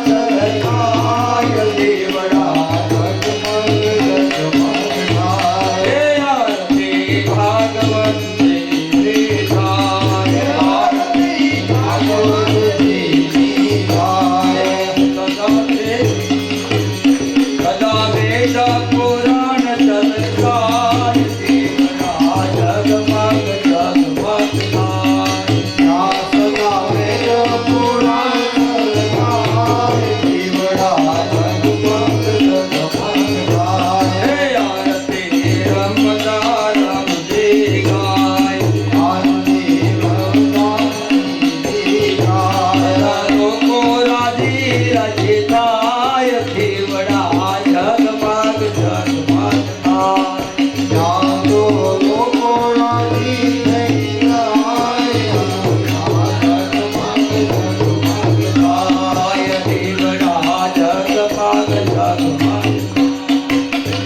જલકાય દેવડા જગમગ જગમગ થાય હે આરતી ભાગવતજી થાય આરતી ભાગવતજીની થાય સદા વેદ પુરાણ ચલકાય દેવડા જગમગ જગમગ થાય સદા વેદ પુરાણ જલકાય દેવડા જગમગ જગમગ થાય હે આરતી રમતા રમજી ગાય આરતી ભગવાનની થાય લોકો રાજી રાજી થાય દેવડા જગમગ જગમગ થાય નાથો લોકો રાજી થઈ જાય જગમગ જગમગ થાય દેવડા જગમગ જગમગ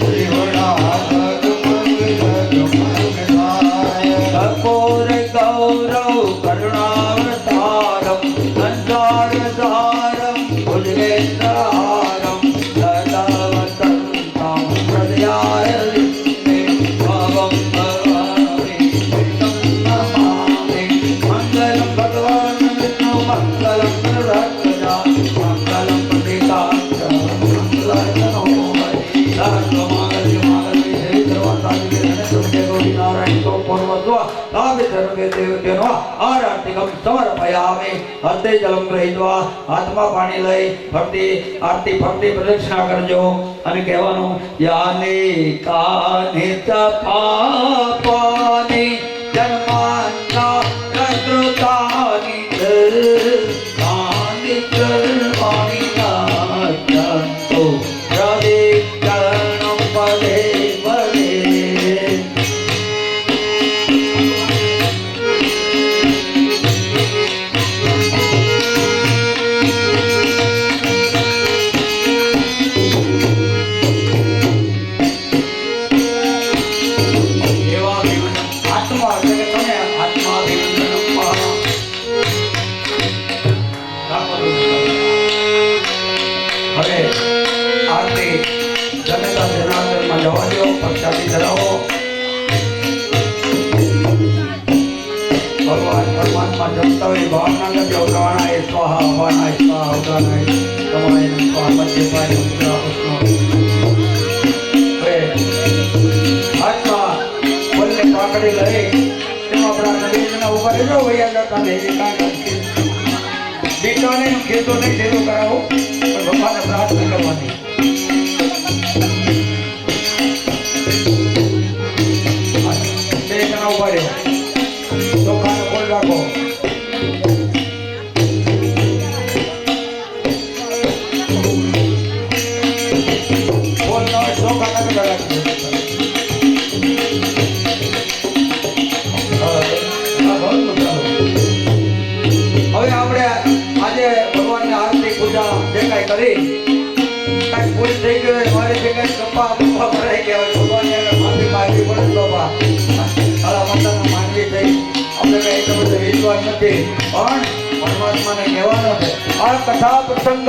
દેવડા જગમગ જગમગ થાય કપૂર ગૌરવ કરુણાવતારમ સંસારધારમ ભુજગેન્દ્રહારમ સદાવતંતમ હૃદયાય વિષ્ણે ભાવમ ભવામિ વિષ્ણું નમામિ મંગલમ ભગવાન વિષ્ણુ મંગલમ પ્રરક્ષા મંગલમ પ્રતિકાક્ષ મંગલાચનો હરિ સર્વમંગલ મંગલ દેવી સર્વસાધિકે ગણેશ ગૌરી નારાયણ તો પૂર્વસ્વ નાગચરકે દેવકેનો આરતીકમ સમર્પયામિ હસ્તે જલમ ગ્રહીત્વા હાથમાં પાણી લઈ આરતી ભક્તિ પ્રદક્ષિણા કરજો અને કહેવાનું યાને કાને પાપાની જન્માના પ્રકૃતાની કાની કરવાની નાચંતો હૃદય ચરણમ પદે પદે એવા ધરાવો. ભગવાન પરમાત્મા જપતા હોય ભાવના કરજો. પ્રાણાય સ્વાહા, અપાનાય સ્વાહા, ઉદાનાય તમાય સ્વાહા, મધ્યપાય મુદ્રા ઉષ્ણો. હવે હાથમાં ફૂલની પાકડી લઈ તેમાં આપણા નદીના ઉપર રહેજો. વૈયા જતા નહીં દીકરાને ખેતો નહીં ઢેલું કરાવો, પણ ભગવાનને પ્રાર્થના કરવાની. બે જણા ઉભા રહ્યો. ચોખાનો ફૂલ રાખો. ફૂલ ન હોય ચોખાના બધા રાખજો. હવે આપણે આજે ભગવાનની આરતી પૂજા જે કાંઈ કરી કાંઈ પૂરી થઈ ગયું હોય, મારી જે કાંઈ કપા ભરાઈ ગયા હોય, ભગવાનને માફી માંગવી પડે તો મારા માતાનો માંગવી થઈ. આપણે કંઈ એટલો બધો વિશ્વાસ નથી, પણ પરમાત્માને કહેવાનો છે આ કથા પ્રસંગ,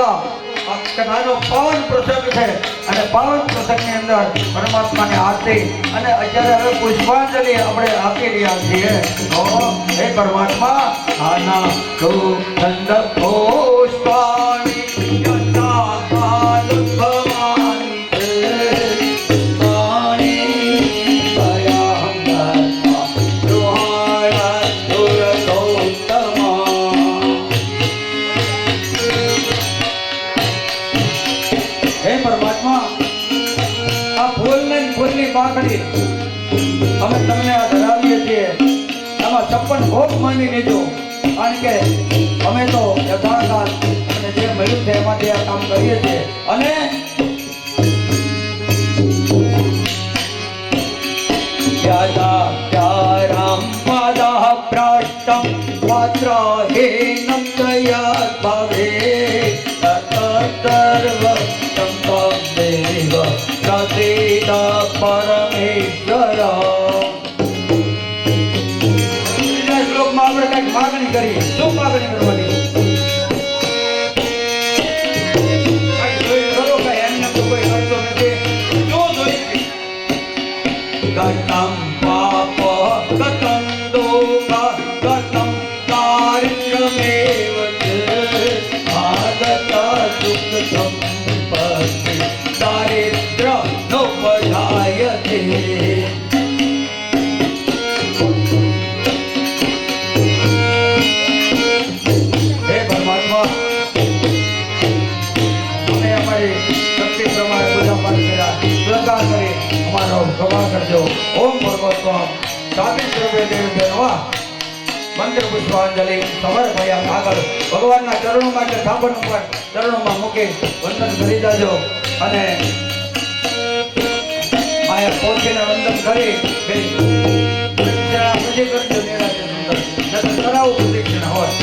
આ કથાનો પાવન પ્રસંગ છે. અને પાવન પ્રસંગની અંદર પરમાત્માની આરતી અને અત્યારે હવે પુષ્પાંજલિ આપણે આપી રહ્યા છીએ. તો હે પરમાત્મા, આના તો ઠંડ પુષ્પાણી યથા કાલ ભવાની પાણી દયા ધર્મા રૂહાણા દુર ગૌતમા. હે પરમાત્મા, આ ફૂલની પાકડી અમે તમને આ ધરાવીએ છીએ. આમાં 56 ભોગ માની લેજો, કારણ કે અમે તો યથાકાલ અમને જે મળ્યું છે એમાંથી આ કામ કરીએ છીએ. અને યાદારામ પાદઃ પ્રાષ્ટમ પાત્રહીનમ દયા ભાવે તતર્વ સંતદેવ પ્રસિદ્ધ પરમેશ્વર. શ્લોકમાં આપણે કંઈક માગણી કરીએ. શું માગણી કરવાની? કંઈક જોઈ કરો કે એમને તો કોઈ કરતો નથી. શું જોઈ? ગતમ પાપ ગતમ દોષ ગતમ કાર્યમેવ આગત સુખ સંપત્તિ દારિદ્ર નોપજાયતે. હે પરમાત્મા, અમે અમારી શક્તિ પ્રમાણે પૂજા પાઠ કર્યા, સ્વીકાર કરી અમારો ક્ષમા કરજો. ઓમ ભગવત્વમ સાબિત રૂપે દેવ નવા મંત્ર પુષ્પાંજલિ સમર્પયા. આગળ ભગવાનના ચરણોમાં કે થાપણ ઉપર ચરણોમાં મૂકી વંદન કરી જાજો. અને આયા પોતીને વંદન કરી પ્રદક્ષિણા પછી કરજો. નિરાજન અંદર કરાવું પ્રદક્ષિણા હોય